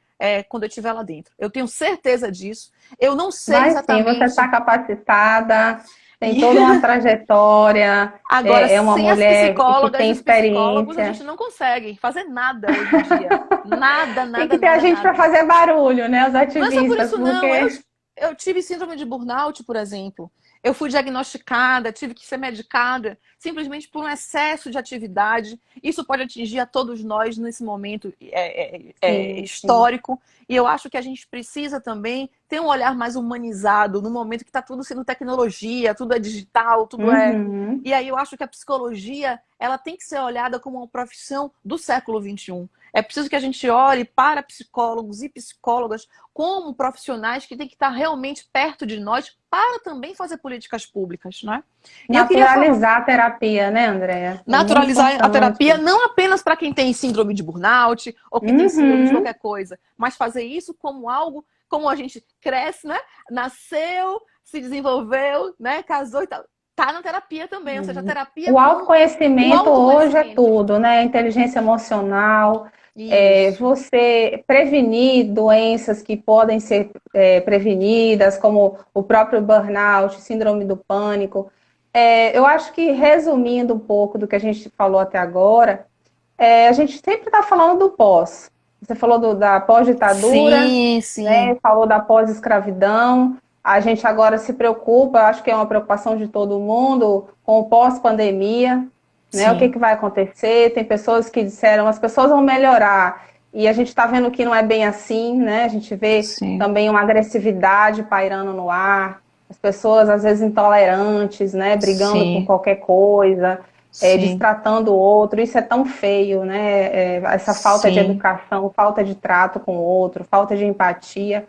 quando eu estiver lá dentro. Eu tenho certeza disso. Eu não sei Vai sim, você exatamente. está capacitada, tem E toda uma trajetória, agora, é uma sem as mulher que psicólogas tem e os psicólogos, a experiência. gente não consegue fazer nada hoje em dia. Nada, Tem nada, que ter a nada, gente para nada. fazer barulho, né? Os Não é só por ativistas, isso, não. porque. Eu tive síndrome de burnout, por exemplo. Eu fui diagnosticada, tive que ser medicada simplesmente por um excesso de atividade. Isso pode atingir a todos nós nesse momento Sim, sim. histórico. E eu acho que a gente precisa também ter um olhar mais humanizado no momento que está tudo sendo tecnologia, tudo é digital, tudo é. Uhum. E aí eu acho que a psicologia ela tem que ser olhada como uma profissão do século XXI. É preciso que a gente olhe para psicólogos e psicólogas como profissionais que têm que estar realmente perto de nós para também fazer políticas públicas, né? E eu queria falar, Naturalizar a terapia, né, Andréia? É muito naturalizar a terapia importante. não apenas para quem tem síndrome de burnout ou que tem síndrome de Uhum. qualquer coisa, mas fazer isso como algo, como a gente cresce, né? Nasceu, se desenvolveu, né? Casou e tal. Tá na terapia também, ou seja, a terapia O como o autoconhecimento hoje é autoconhecimento. tudo, né? Inteligência emocional, Isso. você prevenir doenças que podem ser prevenidas, como o próprio burnout, síndrome do pânico. Eu acho que, resumindo um pouco do que a gente falou até agora, a gente sempre está falando do pós. Você falou da pós-ditadura, Sim, né? sim, Falou da pós-escravidão. A gente agora se preocupa, acho que é uma preocupação de todo mundo, com o pós-pandemia, né? O que, sim, que vai acontecer? Tem pessoas que disseram, as pessoas vão melhorar. E a gente está vendo que não é bem assim, né? A gente vê sim, também uma agressividade pairando no ar, as pessoas às vezes intolerantes, né? Brigando por sim, qualquer coisa, sim, destratando o outro. Isso é tão feio, né? Essa falta de sim, educação, falta de trato com o outro, falta de empatia.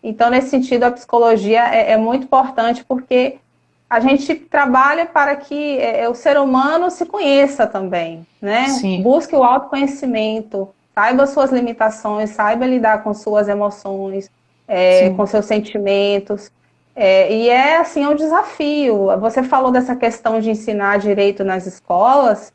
Então, nesse sentido, a psicologia é muito importante porque a gente trabalha para que o ser humano se conheça também, né? sim, Busque o autoconhecimento, saiba suas limitações, saiba lidar com suas emoções, com sim, seus sentimentos. E assim, é um desafio. Você falou dessa questão de ensinar direito nas escolas,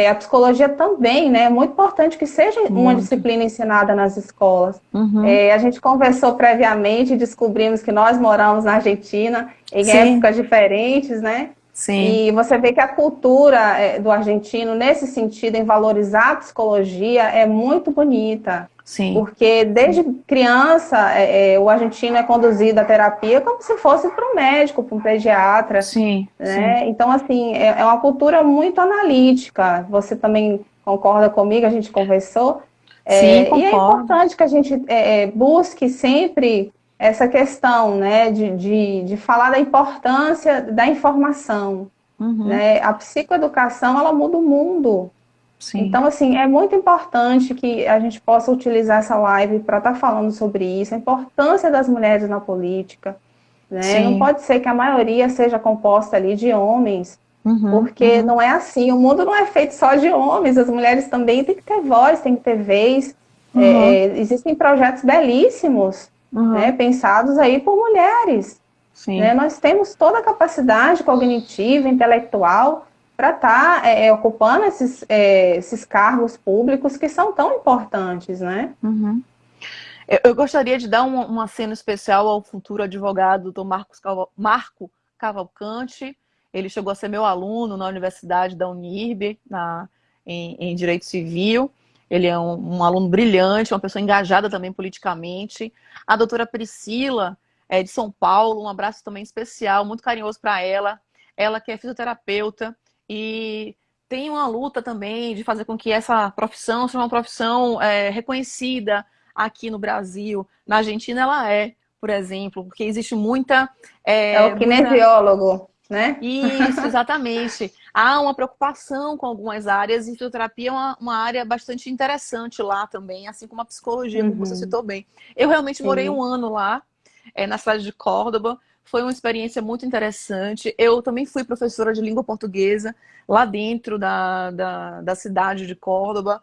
a psicologia também, né? É muito importante que seja uma muito. disciplina ensinada nas escolas. Uhum. A gente conversou previamente e descobrimos que nós moramos na Argentina em Sim, épocas diferentes, né? sim, E você vê que a cultura do argentino, nesse sentido, em valorizar a psicologia, é muito bonita. sim, Porque sim, desde criança, o argentino é conduzido à terapia como se fosse para um médico, para um pediatra, sim, sim, né? Então, assim, é uma cultura muito analítica. Você também concorda comigo, a gente conversou. sim, E é concordo. importante que a gente busque sempre essa questão, né, de falar da importância da informação, Uhum. né? A psicoeducação, ela muda o mundo. Sim, Então, assim, é muito importante que a gente possa utilizar essa live para estar falando sobre isso, a importância das mulheres na política, né? Não sim, pode ser que a maioria seja composta ali de homens, uhum, porque uhum, não é assim, o mundo não é feito só de homens, as mulheres também têm que ter voz, têm que ter vez. uhum, Existem projetos belíssimos, né, uhum. pensados aí por mulheres. Sim. né? Nós temos toda a capacidade cognitiva, intelectual, para estar ocupando esses cargos públicos que são tão importantes, né? Uhum. Eu gostaria de dar um aceno especial ao futuro advogado do Marco Cavalcante. Ele chegou a ser meu aluno na Universidade da Unirb, em Direito Civil. Ele é um aluno brilhante, uma pessoa engajada também politicamente. A doutora Priscila, de São Paulo, um abraço também especial, muito carinhoso para ela. Ela que é fisioterapeuta e tem uma luta também de fazer com que essa profissão seja uma profissão reconhecida aqui no Brasil. Na Argentina ela por exemplo, porque existe muita, É o muita... kinesiólogo, né? Isso, exatamente. Há uma preocupação com algumas áreas e fisioterapia é uma área bastante interessante lá também, assim como a psicologia, como você Uhum, citou bem. Eu realmente morei um sim. ano lá, na cidade de Córdoba. Foi uma experiência muito interessante. Eu também fui professora de língua portuguesa lá dentro da cidade de Córdoba.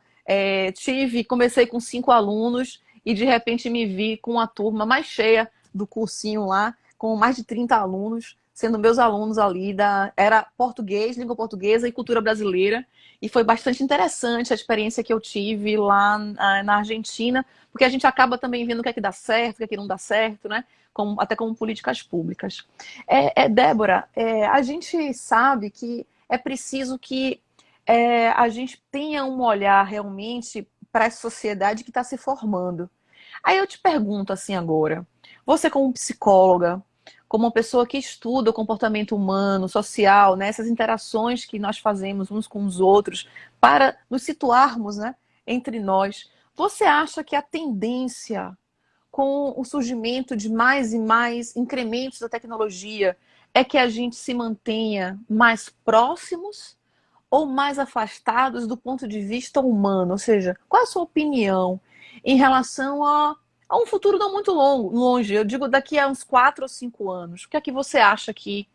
Comecei com 5 alunos e de repente me vi com uma turma mais cheia do cursinho lá, com mais de 30 alunos, sendo meus alunos ali era português, língua portuguesa e cultura brasileira. E foi bastante interessante a experiência que eu tive lá na Argentina, porque a gente acaba também vendo o que é que dá certo, o que é que não dá certo, né? Até como políticas públicas. Débora, a gente sabe que é preciso que a gente tenha um olhar realmente para essa sociedade que está se formando. Aí eu te pergunto assim agora, você como psicóloga, como uma pessoa que estuda o comportamento humano, social, né, essas interações que nós fazemos uns com os outros para nos situarmos, né, entre nós, você acha que a tendência com o surgimento de mais e mais incrementos da tecnologia é que a gente se mantenha mais próximos ou mais afastados do ponto de vista humano? Ou seja, qual é a sua opinião em relação a um futuro não muito longe? Eu digo daqui a uns 4 ou 5 anos. O que é que você acha que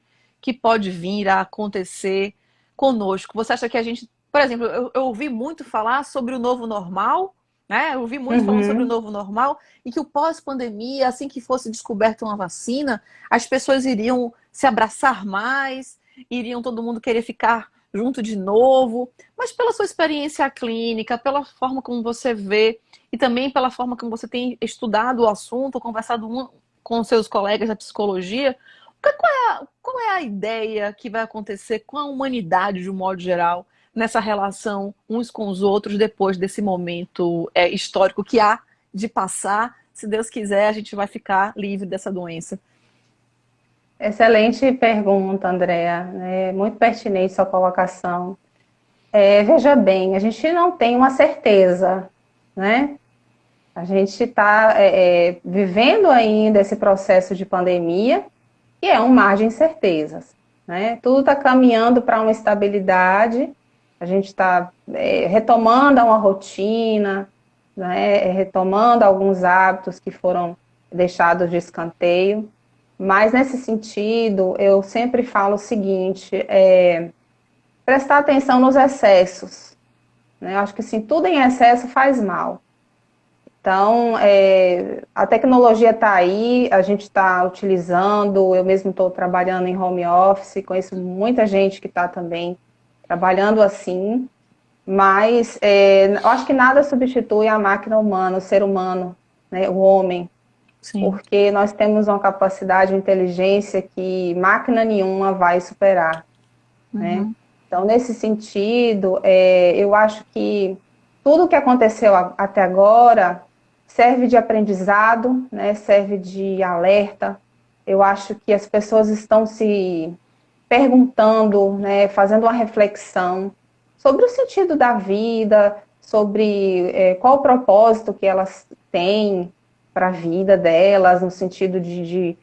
pode vir a acontecer conosco? Você acha que a gente... Por exemplo, eu ouvi muito falar sobre o novo normal, né? Eu ouvi muito falando sobre o Uhum. novo normal e que o pós-pandemia, assim que fosse descoberta uma vacina, as pessoas iriam se abraçar mais, iriam todo mundo querer ficar junto de novo, mas pela sua experiência clínica, pela forma como você vê e também pela forma como você tem estudado o assunto, conversado com seus colegas da psicologia, qual é a ideia que vai acontecer com a humanidade de um modo geral nessa relação uns com os outros depois desse momento histórico que há de passar? Se Deus quiser, a gente vai ficar livre dessa doença. Excelente pergunta, Andréa. É muito pertinente sua colocação. Veja bem, a gente não tem uma certeza, né? A gente está vivendo ainda esse processo de pandemia e é um mar de incertezas, né? Tudo está caminhando para uma estabilidade, a gente está retomando uma rotina, né? Retomando alguns hábitos que foram deixados de escanteio, mas nesse sentido, eu sempre falo o seguinte, prestar atenção nos excessos, né? Eu acho que assim, tudo em excesso faz mal. Então, a tecnologia está aí, a gente está utilizando, eu mesmo estou trabalhando em home office, conheço muita gente que está também trabalhando assim, mas eu acho que nada substitui a máquina humana, o ser humano, né, o homem, Sim. porque nós temos uma capacidade de inteligência que máquina nenhuma vai superar, né? Uhum. Então, nesse sentido, eu acho que tudo o que aconteceu até agora serve de aprendizado, né? Serve de alerta. Eu acho que as pessoas estão se perguntando, né? Fazendo uma reflexão sobre o sentido da vida, sobre qual o propósito que elas têm para a vida delas, no sentido de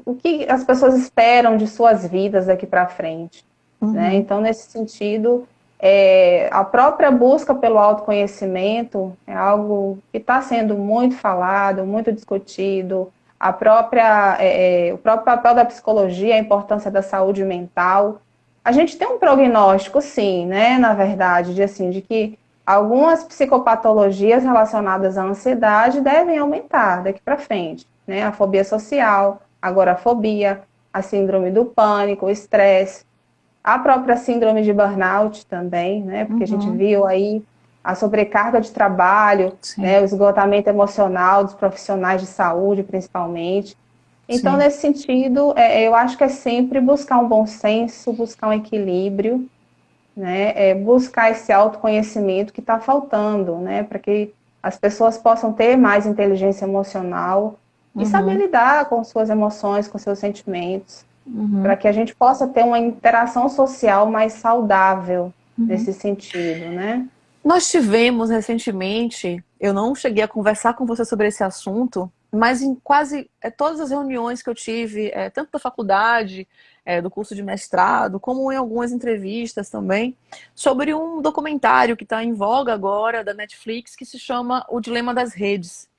o que as pessoas esperam de suas vidas daqui para frente. Né? Uhum. Então, nesse sentido, a própria busca pelo autoconhecimento é algo que está sendo muito falado, muito discutido. O próprio papel da psicologia, a importância da saúde mental. A gente tem um prognóstico, sim, né, na verdade, de que algumas psicopatologias relacionadas à ansiedade devem aumentar daqui para frente, né? A fobia social, agorafobia, a síndrome do pânico, o estresse, a própria síndrome de burnout também, né? Porque a gente Uhum. viu aí a sobrecarga de trabalho, né? Sim, O esgotamento emocional dos profissionais de saúde, principalmente. Então, sim. nesse sentido, eu acho que é sempre buscar um bom senso, buscar um equilíbrio, né? Buscar esse autoconhecimento que está faltando, né? Para que as pessoas possam ter mais inteligência emocional e saber Uhum. lidar com suas emoções, com seus sentimentos, para Uhum. que a gente possa ter uma interação social mais saudável Uhum. nesse sentido, né? Nós tivemos recentemente, eu não cheguei a conversar com você sobre esse assunto, mas em quase todas as reuniões que eu tive, tanto da faculdade, do curso de mestrado, como em algumas entrevistas também, sobre um documentário que está em voga agora da Netflix, que se chama O Dilema das Redes.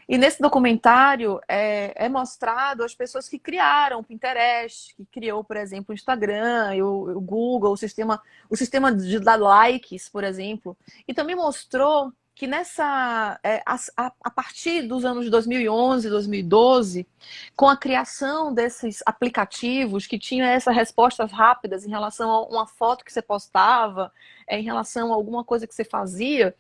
E nesse documentário é mostrado as pessoas que criaram o Pinterest, que criou, por exemplo, o Instagram, o Google, o sistema de dar likes, por exemplo. E também mostrou que a partir dos anos 2011, 2012, com a criação desses aplicativos que tinham essas respostas rápidas em relação a uma foto que você postava, em relação a alguma coisa que você fazia,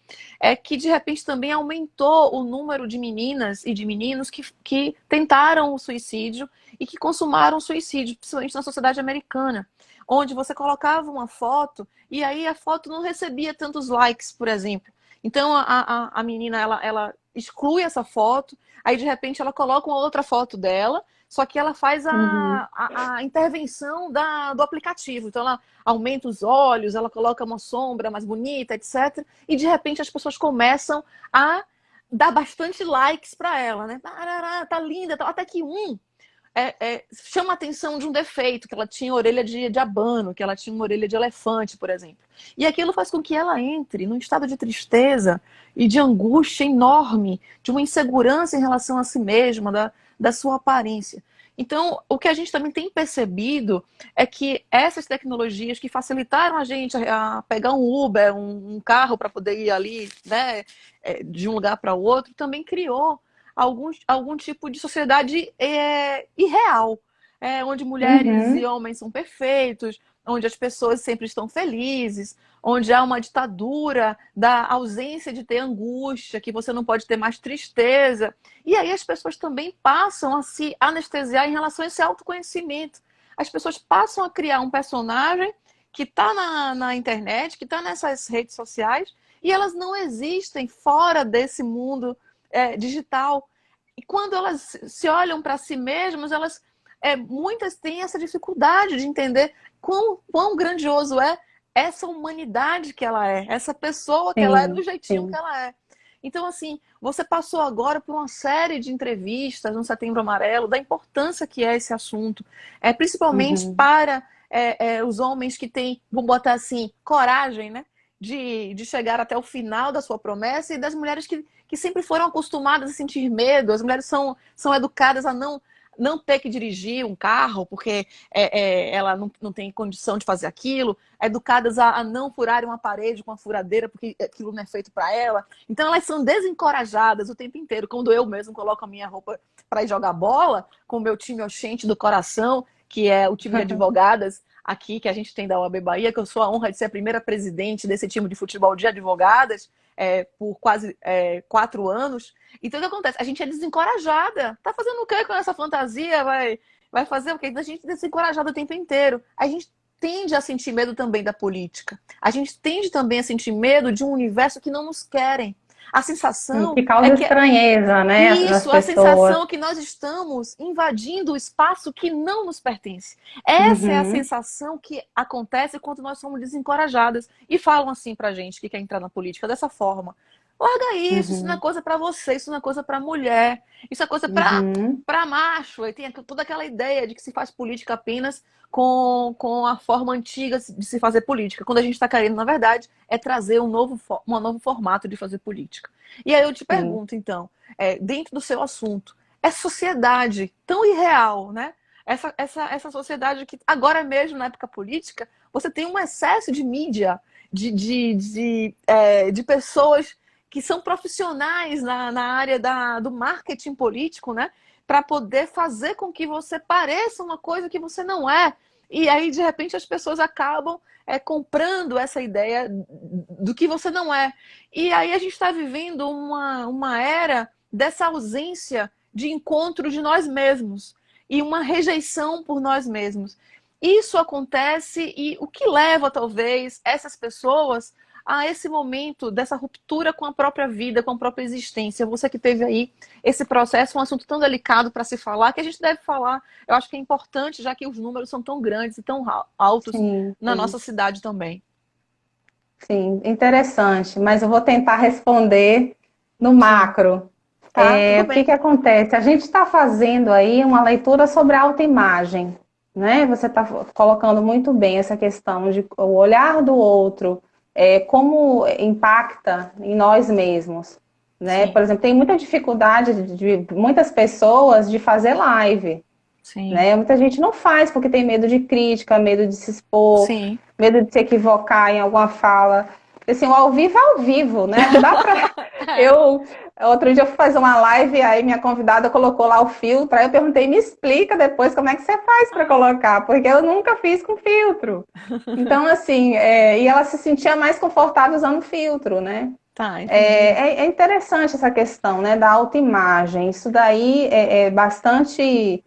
que de repente também aumentou o número de meninas e de meninos que tentaram o suicídio e que consumaram o suicídio, principalmente na sociedade americana, onde você colocava uma foto e aí a foto não recebia tantos likes, por exemplo. Então a menina ela exclui essa foto, aí de repente ela coloca uma outra foto dela, só que ela faz Uhum, a intervenção do aplicativo. Então ela aumenta os olhos, ela coloca uma sombra mais bonita, etc. E de repente as pessoas começam a dar bastante likes para ela, né? Tá linda, até que chama a atenção de um defeito, que ela tinha orelha de abano, que ela tinha uma orelha de elefante, por exemplo. E aquilo faz com que ela entre num estado de tristeza e de angústia enorme, de uma insegurança em relação a si mesma, da sua aparência. Então, o que a gente também tem percebido é que essas tecnologias que facilitaram a gente a pegar um Uber, um carro para poder ir ali, né, de um lugar para o outro, também criou algum tipo de sociedade irreal, onde mulheres e uhum, homens são perfeitos, onde as pessoas sempre estão felizes, onde há uma ditadura da ausência de ter angústia, que você não pode ter mais tristeza. E aí as pessoas também passam a se anestesiar em relação a esse autoconhecimento. As pessoas passam a criar um personagem que está na internet, que está nessas redes sociais, e elas não existem fora desse mundo digital. E quando elas se olham para si mesmas, muitas têm essa dificuldade de entender quão grandioso é essa humanidade que ela é, essa pessoa que ela é, do sim, jeitinho que sim. ela é. Então, assim, você passou agora por uma série de entrevistas no Setembro Amarelo, da importância que é esse assunto, principalmente Uhum. para os homens que têm, vamos botar assim, coragem, né? De chegar até o final da sua promessa, e das mulheres que sempre foram acostumadas a sentir medo. As mulheres são educadas a não ter que dirigir um carro porque ela não tem condição de fazer aquilo, educadas a não furarem uma parede com uma furadeira porque aquilo não é feito para ela. Então elas são desencorajadas o tempo inteiro. Quando eu mesmo coloco a minha roupa para ir jogar bola com o meu time Oxente do Coração, que é o time de advogadas aqui que a gente tem da OAB Bahia, que eu sou a honra de ser a primeira presidente desse time de futebol de advogadas por quase 4 anos. Então o que acontece? A gente é desencorajada. Tá fazendo o que com essa fantasia? Vai fazer o quê? A gente é desencorajada o tempo inteiro. A gente tende a sentir medo também da política. A gente tende também a sentir medo de um universo que não nos querem. A sensação Que é causa que estranheza, né, nas isso, a pessoas. sensação é que nós estamos invadindo o espaço que não nos pertence. Essa é a Uhum, sensação que acontece quando nós somos desencorajadas. E falam assim pra gente que quer entrar na política dessa forma. Larga isso não é uhum, coisa pra você, isso não é coisa pra mulher, isso é coisa uhum, para macho. E tem toda aquela ideia de que se faz política apenas com a forma antiga de se fazer política. Quando a gente está querendo, na verdade, é trazer um novo formato de fazer política. E aí eu te sim. pergunto, então, dentro do seu assunto, essa sociedade tão irreal, né? Essa sociedade que agora mesmo, na época política, você tem um excesso de mídia, de pessoas que são profissionais na área do marketing político, né? para poder fazer com que você pareça uma coisa que você não é. E aí, de repente, as pessoas acabam comprando essa ideia do que você não é. E aí a gente está vivendo uma era dessa ausência de encontro de nós mesmos e uma rejeição por nós mesmos. Isso acontece e o que leva, talvez, essas pessoas a esse momento dessa ruptura com a própria vida, com a própria existência. Você que teve aí esse processo, um assunto tão delicado para se falar, que a gente deve falar. Eu acho que é importante, já que os números são tão grandes e tão altos Sim, na sim. nossa cidade também. Sim, interessante, mas eu vou tentar responder no Sim. macro. Tá, tudo O que bem. que acontece? A gente está fazendo aí uma leitura sobre a autoimagem, né? Você está colocando muito bem essa questão de o olhar do outro, como impacta em nós mesmos, né? Por Sim, exemplo, tem muita dificuldade de muitas pessoas de fazer live, sim, né? Muita gente não faz porque tem medo de crítica, medo de se expor, sim. medo de se equivocar em alguma fala. Assim, o ao vivo é ao vivo, né? Não dá pra. É. Eu. Outro dia eu fui fazer uma live, aí minha convidada colocou lá o filtro, aí eu perguntei, me explica depois como é que você faz para colocar, porque eu nunca fiz com filtro. Então, assim, e ela se sentia mais confortável usando filtro, né? Tá, entendi. É interessante essa questão, né, da autoimagem. Isso daí é bastante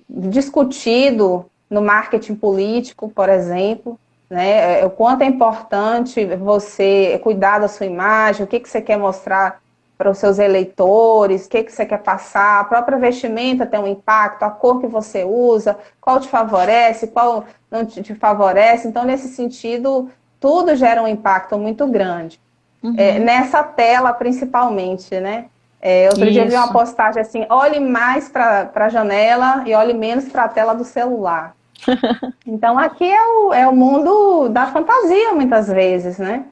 discutido no marketing político, por exemplo, né? O quanto é importante você cuidar da sua imagem, o que que você quer mostrar para os seus eleitores, o que que você quer passar, a própria vestimenta tem um impacto, a cor que você usa, qual te favorece, qual não te favorece. Então, nesse sentido, tudo gera um impacto muito grande Uhum. nessa tela principalmente, né? Outro dia eu vi uma Isso. postagem assim, olhe mais para a janela e olhe menos para a tela do celular. Então aqui é o mundo da fantasia muitas vezes, né?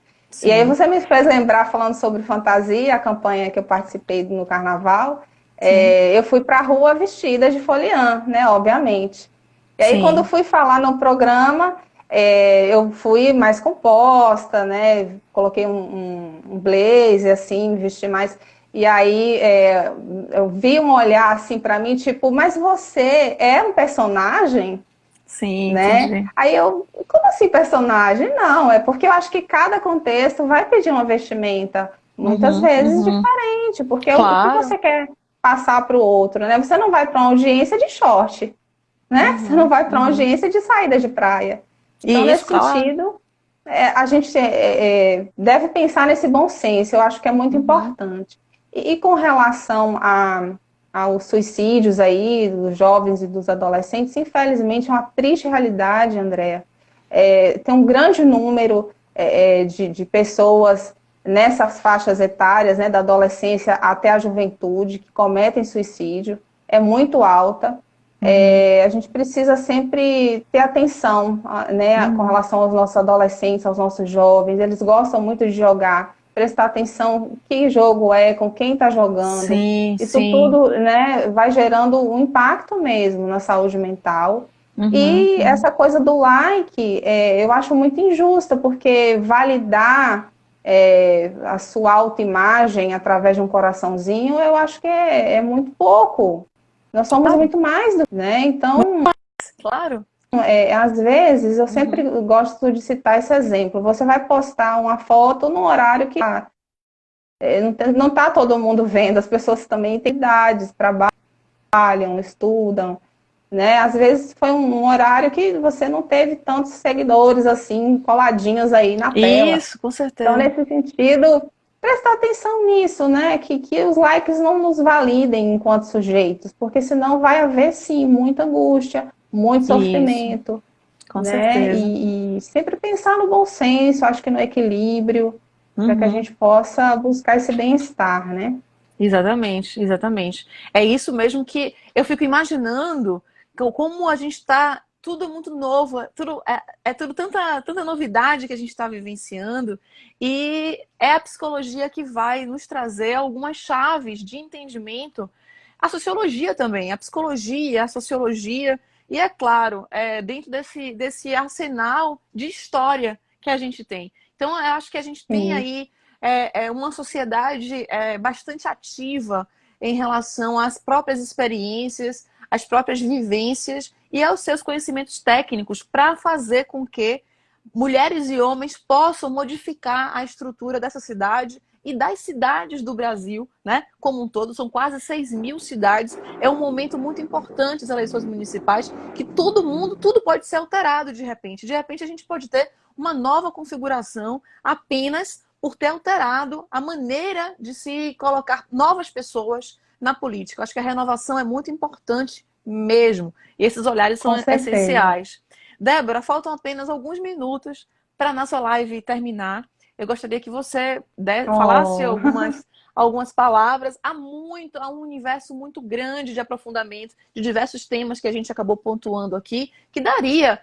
E aí Sim, você me fez lembrar, falando sobre fantasia, a campanha que eu participei no carnaval, sim, eu fui para a rua vestida de foliã, né? Obviamente. E aí, quando sim. fui falar no programa, eu fui mais composta, né? Coloquei um blazer, assim, vesti mais. E aí, eu vi um olhar assim para mim, tipo, mas você é um personagem, Sim, né? entendi. Aí eu, como assim personagem? Não, é porque eu acho que cada contexto vai pedir uma vestimenta, muitas Uhum, vezes uhum. diferente, porque o que Claro. você quer passar para o outro, né? Você não vai para uma audiência de short, né? Você não Uhum, vai para uma uhum. audiência de saída de praia. Então, Isso, nesse claro. sentido, a gente deve pensar nesse bom senso, eu acho que é muito Uhum. importante. E com relação aos suicídios aí, dos jovens e dos adolescentes, infelizmente é uma triste realidade, Andréa. Tem um grande número de pessoas nessas faixas etárias, né, da adolescência até a juventude, que cometem suicídio, é muito alta. Uhum. A gente precisa sempre ter atenção, né, com Uhum. relação aos nossos adolescentes, aos nossos jovens. Eles gostam muito de jogar, prestar atenção que jogo é, com quem está jogando. Sim, Isso sim. tudo, né, vai gerando um impacto mesmo na saúde mental. Uhum, E uhum. essa coisa do like, eu acho muito injusta, porque validar a sua autoimagem através de um coraçãozinho, eu acho que é muito pouco. Nós somos Claro, muito mais do que, né? Então, claro. às vezes, eu sempre Uhum. gosto de citar esse exemplo. Você vai postar uma foto no horário que não está todo mundo vendo, as pessoas também têm idades, trabalham, estudam, né? Às vezes foi um horário que você não teve tantos seguidores assim, coladinhos aí na tela. Isso, com Então, certeza. nesse sentido, prestar atenção nisso, né? Que os likes não nos validem enquanto sujeitos, porque senão vai haver sim muita angústia, muito Isso, sofrimento, com né? certeza. E sempre pensar no bom senso, acho que no equilíbrio, para que a Uhum. gente possa buscar esse bem-estar, né? Exatamente, exatamente. É isso mesmo que eu fico imaginando como a gente está tudo muito novo, é tudo tanta novidade que a gente está vivenciando e é a psicologia que vai nos trazer algumas chaves de entendimento, a sociologia também, a psicologia, a sociologia e é claro, dentro desse arsenal de história que a gente tem. Então, eu acho que a gente tem Sim, aí uma sociedade bastante ativa, em relação às próprias experiências, às próprias vivências e aos seus conhecimentos técnicos para fazer com que mulheres e homens possam modificar a estrutura dessa cidade e das cidades do Brasil, né? Como um todo, são quase 6.000 cidades. É um momento muito importante as eleições municipais, que todo mundo, tudo pode ser alterado de repente. De repente a gente pode ter uma nova configuração apenas por ter alterado a maneira de se colocar novas pessoas na política. Eu acho que a renovação é muito importante mesmo. E esses olhares são Com certeza. essenciais. Débora, faltam apenas alguns minutos para a nossa live terminar. Eu gostaria que você falasse Oh, algumas palavras. Há um universo muito grande de aprofundamento de diversos temas que a gente acabou pontuando aqui, que daria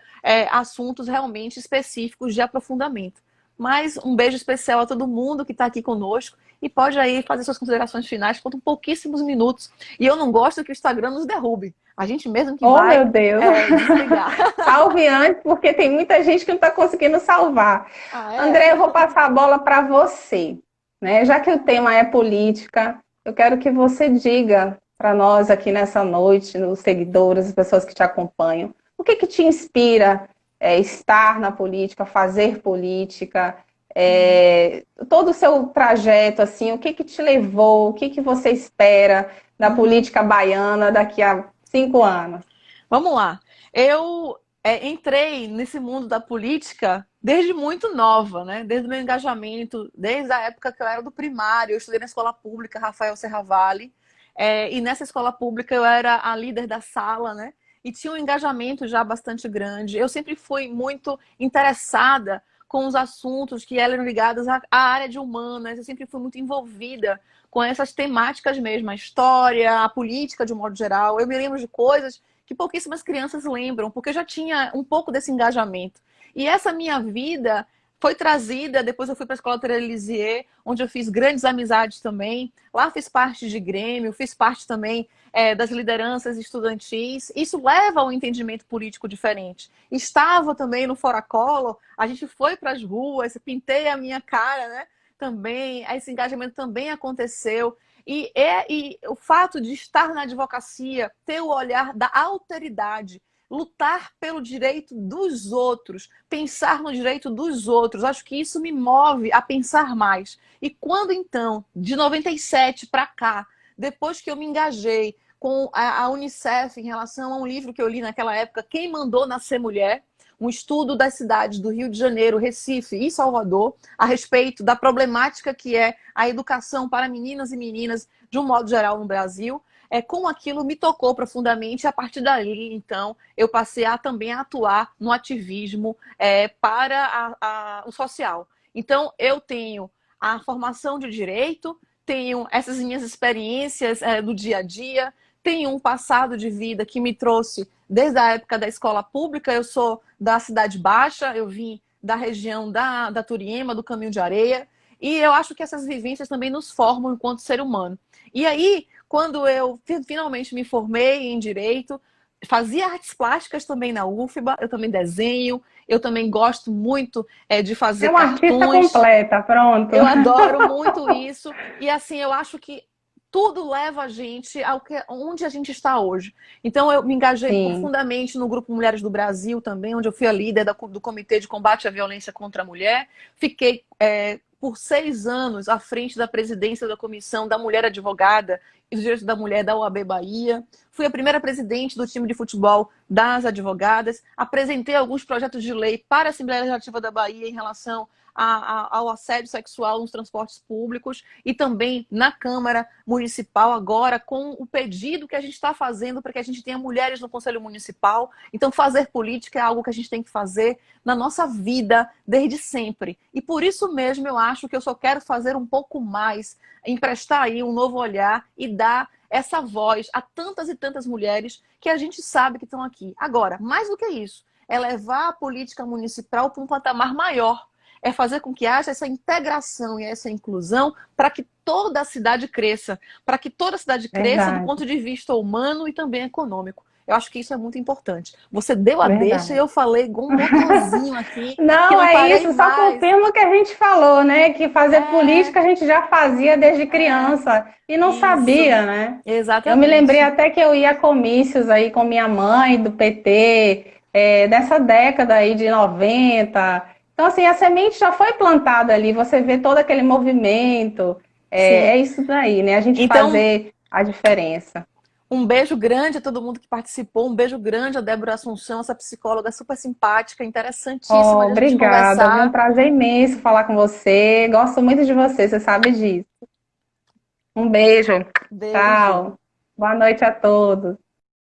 assuntos realmente específicos de aprofundamento. Mas um beijo especial a todo mundo que está aqui conosco e pode aí fazer suas considerações finais, faltam pouquíssimos minutos. E eu não gosto que o Instagram nos derrube. A gente mesmo que oh meu vai Deus. desligar. Salve antes, porque tem muita gente que não está conseguindo salvar. Ah, é? André, eu vou passar a bola para você, né? Já que o tema é política, eu quero que você diga para nós aqui nessa noite, os seguidores, as pessoas que te acompanham, o que que te inspira estar na política, fazer política, todo o seu trajeto, assim, o que que te levou, o que que você espera da política baiana daqui a 5 anos? Vamos lá. Eu entrei nesse mundo da política desde muito nova, né? Desde o meu engajamento, desde a época que eu era do primário. Eu estudei na escola pública Rafael Serravalle. E nessa escola pública eu era a líder da sala, né? E tinha um engajamento já bastante grande. Eu sempre fui muito interessada com os assuntos que eram ligados à área de humanas. Eu sempre fui muito envolvida com essas temáticas mesmo, a história, a política de um modo geral. Eu me lembro de coisas que pouquíssimas crianças lembram, porque eu já tinha um pouco desse engajamento. E essa minha vida foi trazida, depois eu fui para a Escola Teresa Lisieux, onde eu fiz grandes amizades também. Lá fiz parte de Grêmio, fiz parte também das lideranças estudantis. Isso leva a um entendimento político diferente. Estava também no Fora Collor, a gente foi para as ruas, pintei a minha cara, né? Também, esse engajamento também aconteceu. E o fato de estar na advocacia, ter o olhar da alteridade, lutar pelo direito dos outros, pensar no direito dos outros, acho que isso me move a pensar mais. E quando então, de 97 para cá, depois que eu me engajei com a Unicef em relação a um livro que eu li naquela época, Quem Mandou Nascer Mulher, um estudo das cidades do Rio de Janeiro, Recife e Salvador, a respeito da problemática que é a educação para meninas e meninas, de um modo geral, no Brasil. Com aquilo me tocou profundamente, e a partir dali, então, eu passei a também atuar no ativismo para o social. Então, eu tenho a formação de direito, tenho essas minhas experiências do dia a dia, tenho um passado de vida que me trouxe desde a época da escola pública. Eu sou da Cidade Baixa, eu vim da região da Turiema, do Caminho de Areia, e eu acho que essas vivências também nos formam enquanto ser humano. E aí, quando eu finalmente me formei em Direito, fazia artes plásticas também na UFBA, eu também desenho, eu também gosto muito de É fazer uma artista cartoons, completa, pronto. eu adoro muito isso, e assim, eu acho que tudo leva a gente onde a gente está hoje. Então, eu me engajei Sim. profundamente no Grupo Mulheres do Brasil também, onde eu fui a líder do Comitê de Combate à Violência contra a Mulher. Fiquei por 6 anos à frente da presidência da Comissão da Mulher Advogada e dos Direitos da Mulher da OAB Bahia. Fui a primeira presidente do time de futebol das advogadas. Apresentei alguns projetos de lei para a Assembleia Legislativa da Bahia em relação ao assédio sexual nos transportes públicos e também na Câmara Municipal agora com o pedido que a gente está fazendo para que a gente tenha mulheres no Conselho Municipal. Então fazer política é algo que a gente tem que fazer na nossa vida desde sempre. E por isso mesmo eu acho que eu só quero fazer um pouco mais, emprestar aí um novo olhar e dar essa voz a tantas e tantas mulheres que a gente sabe que estão aqui. Agora, mais do que isso, é levar a política municipal para um patamar maior. é fazer com que haja essa integração e essa inclusão para que toda a cidade cresça, para que toda a cidade cresça do Verdade, ponto de vista humano e também econômico. Eu acho que isso é muito importante. Você deu a deixa e verdade. eu falei igual um motorzinho aqui, que Não, não é parei isso, só mais. confirma o que a gente falou, né? Que fazer É, política a gente já fazia desde é, criança e não isso. sabia, né? Eu me lembrei Exatamente. até que eu ia a comícios aí com minha mãe do PT, dessa década aí de 90. Então, assim, a semente já foi plantada ali, você vê todo aquele movimento. É Sim. isso daí, né? A gente Então, fazer a diferença. um beijo grande a todo mundo que participou, um beijo grande a Débora Assunção, essa psicóloga super simpática, interessantíssima Oh, de a gente obrigada, viu? Um conversar. prazer imenso falar com você. Gosto muito de você, você sabe disso. Um beijo. Beijo. Tchau. Boa noite a todos.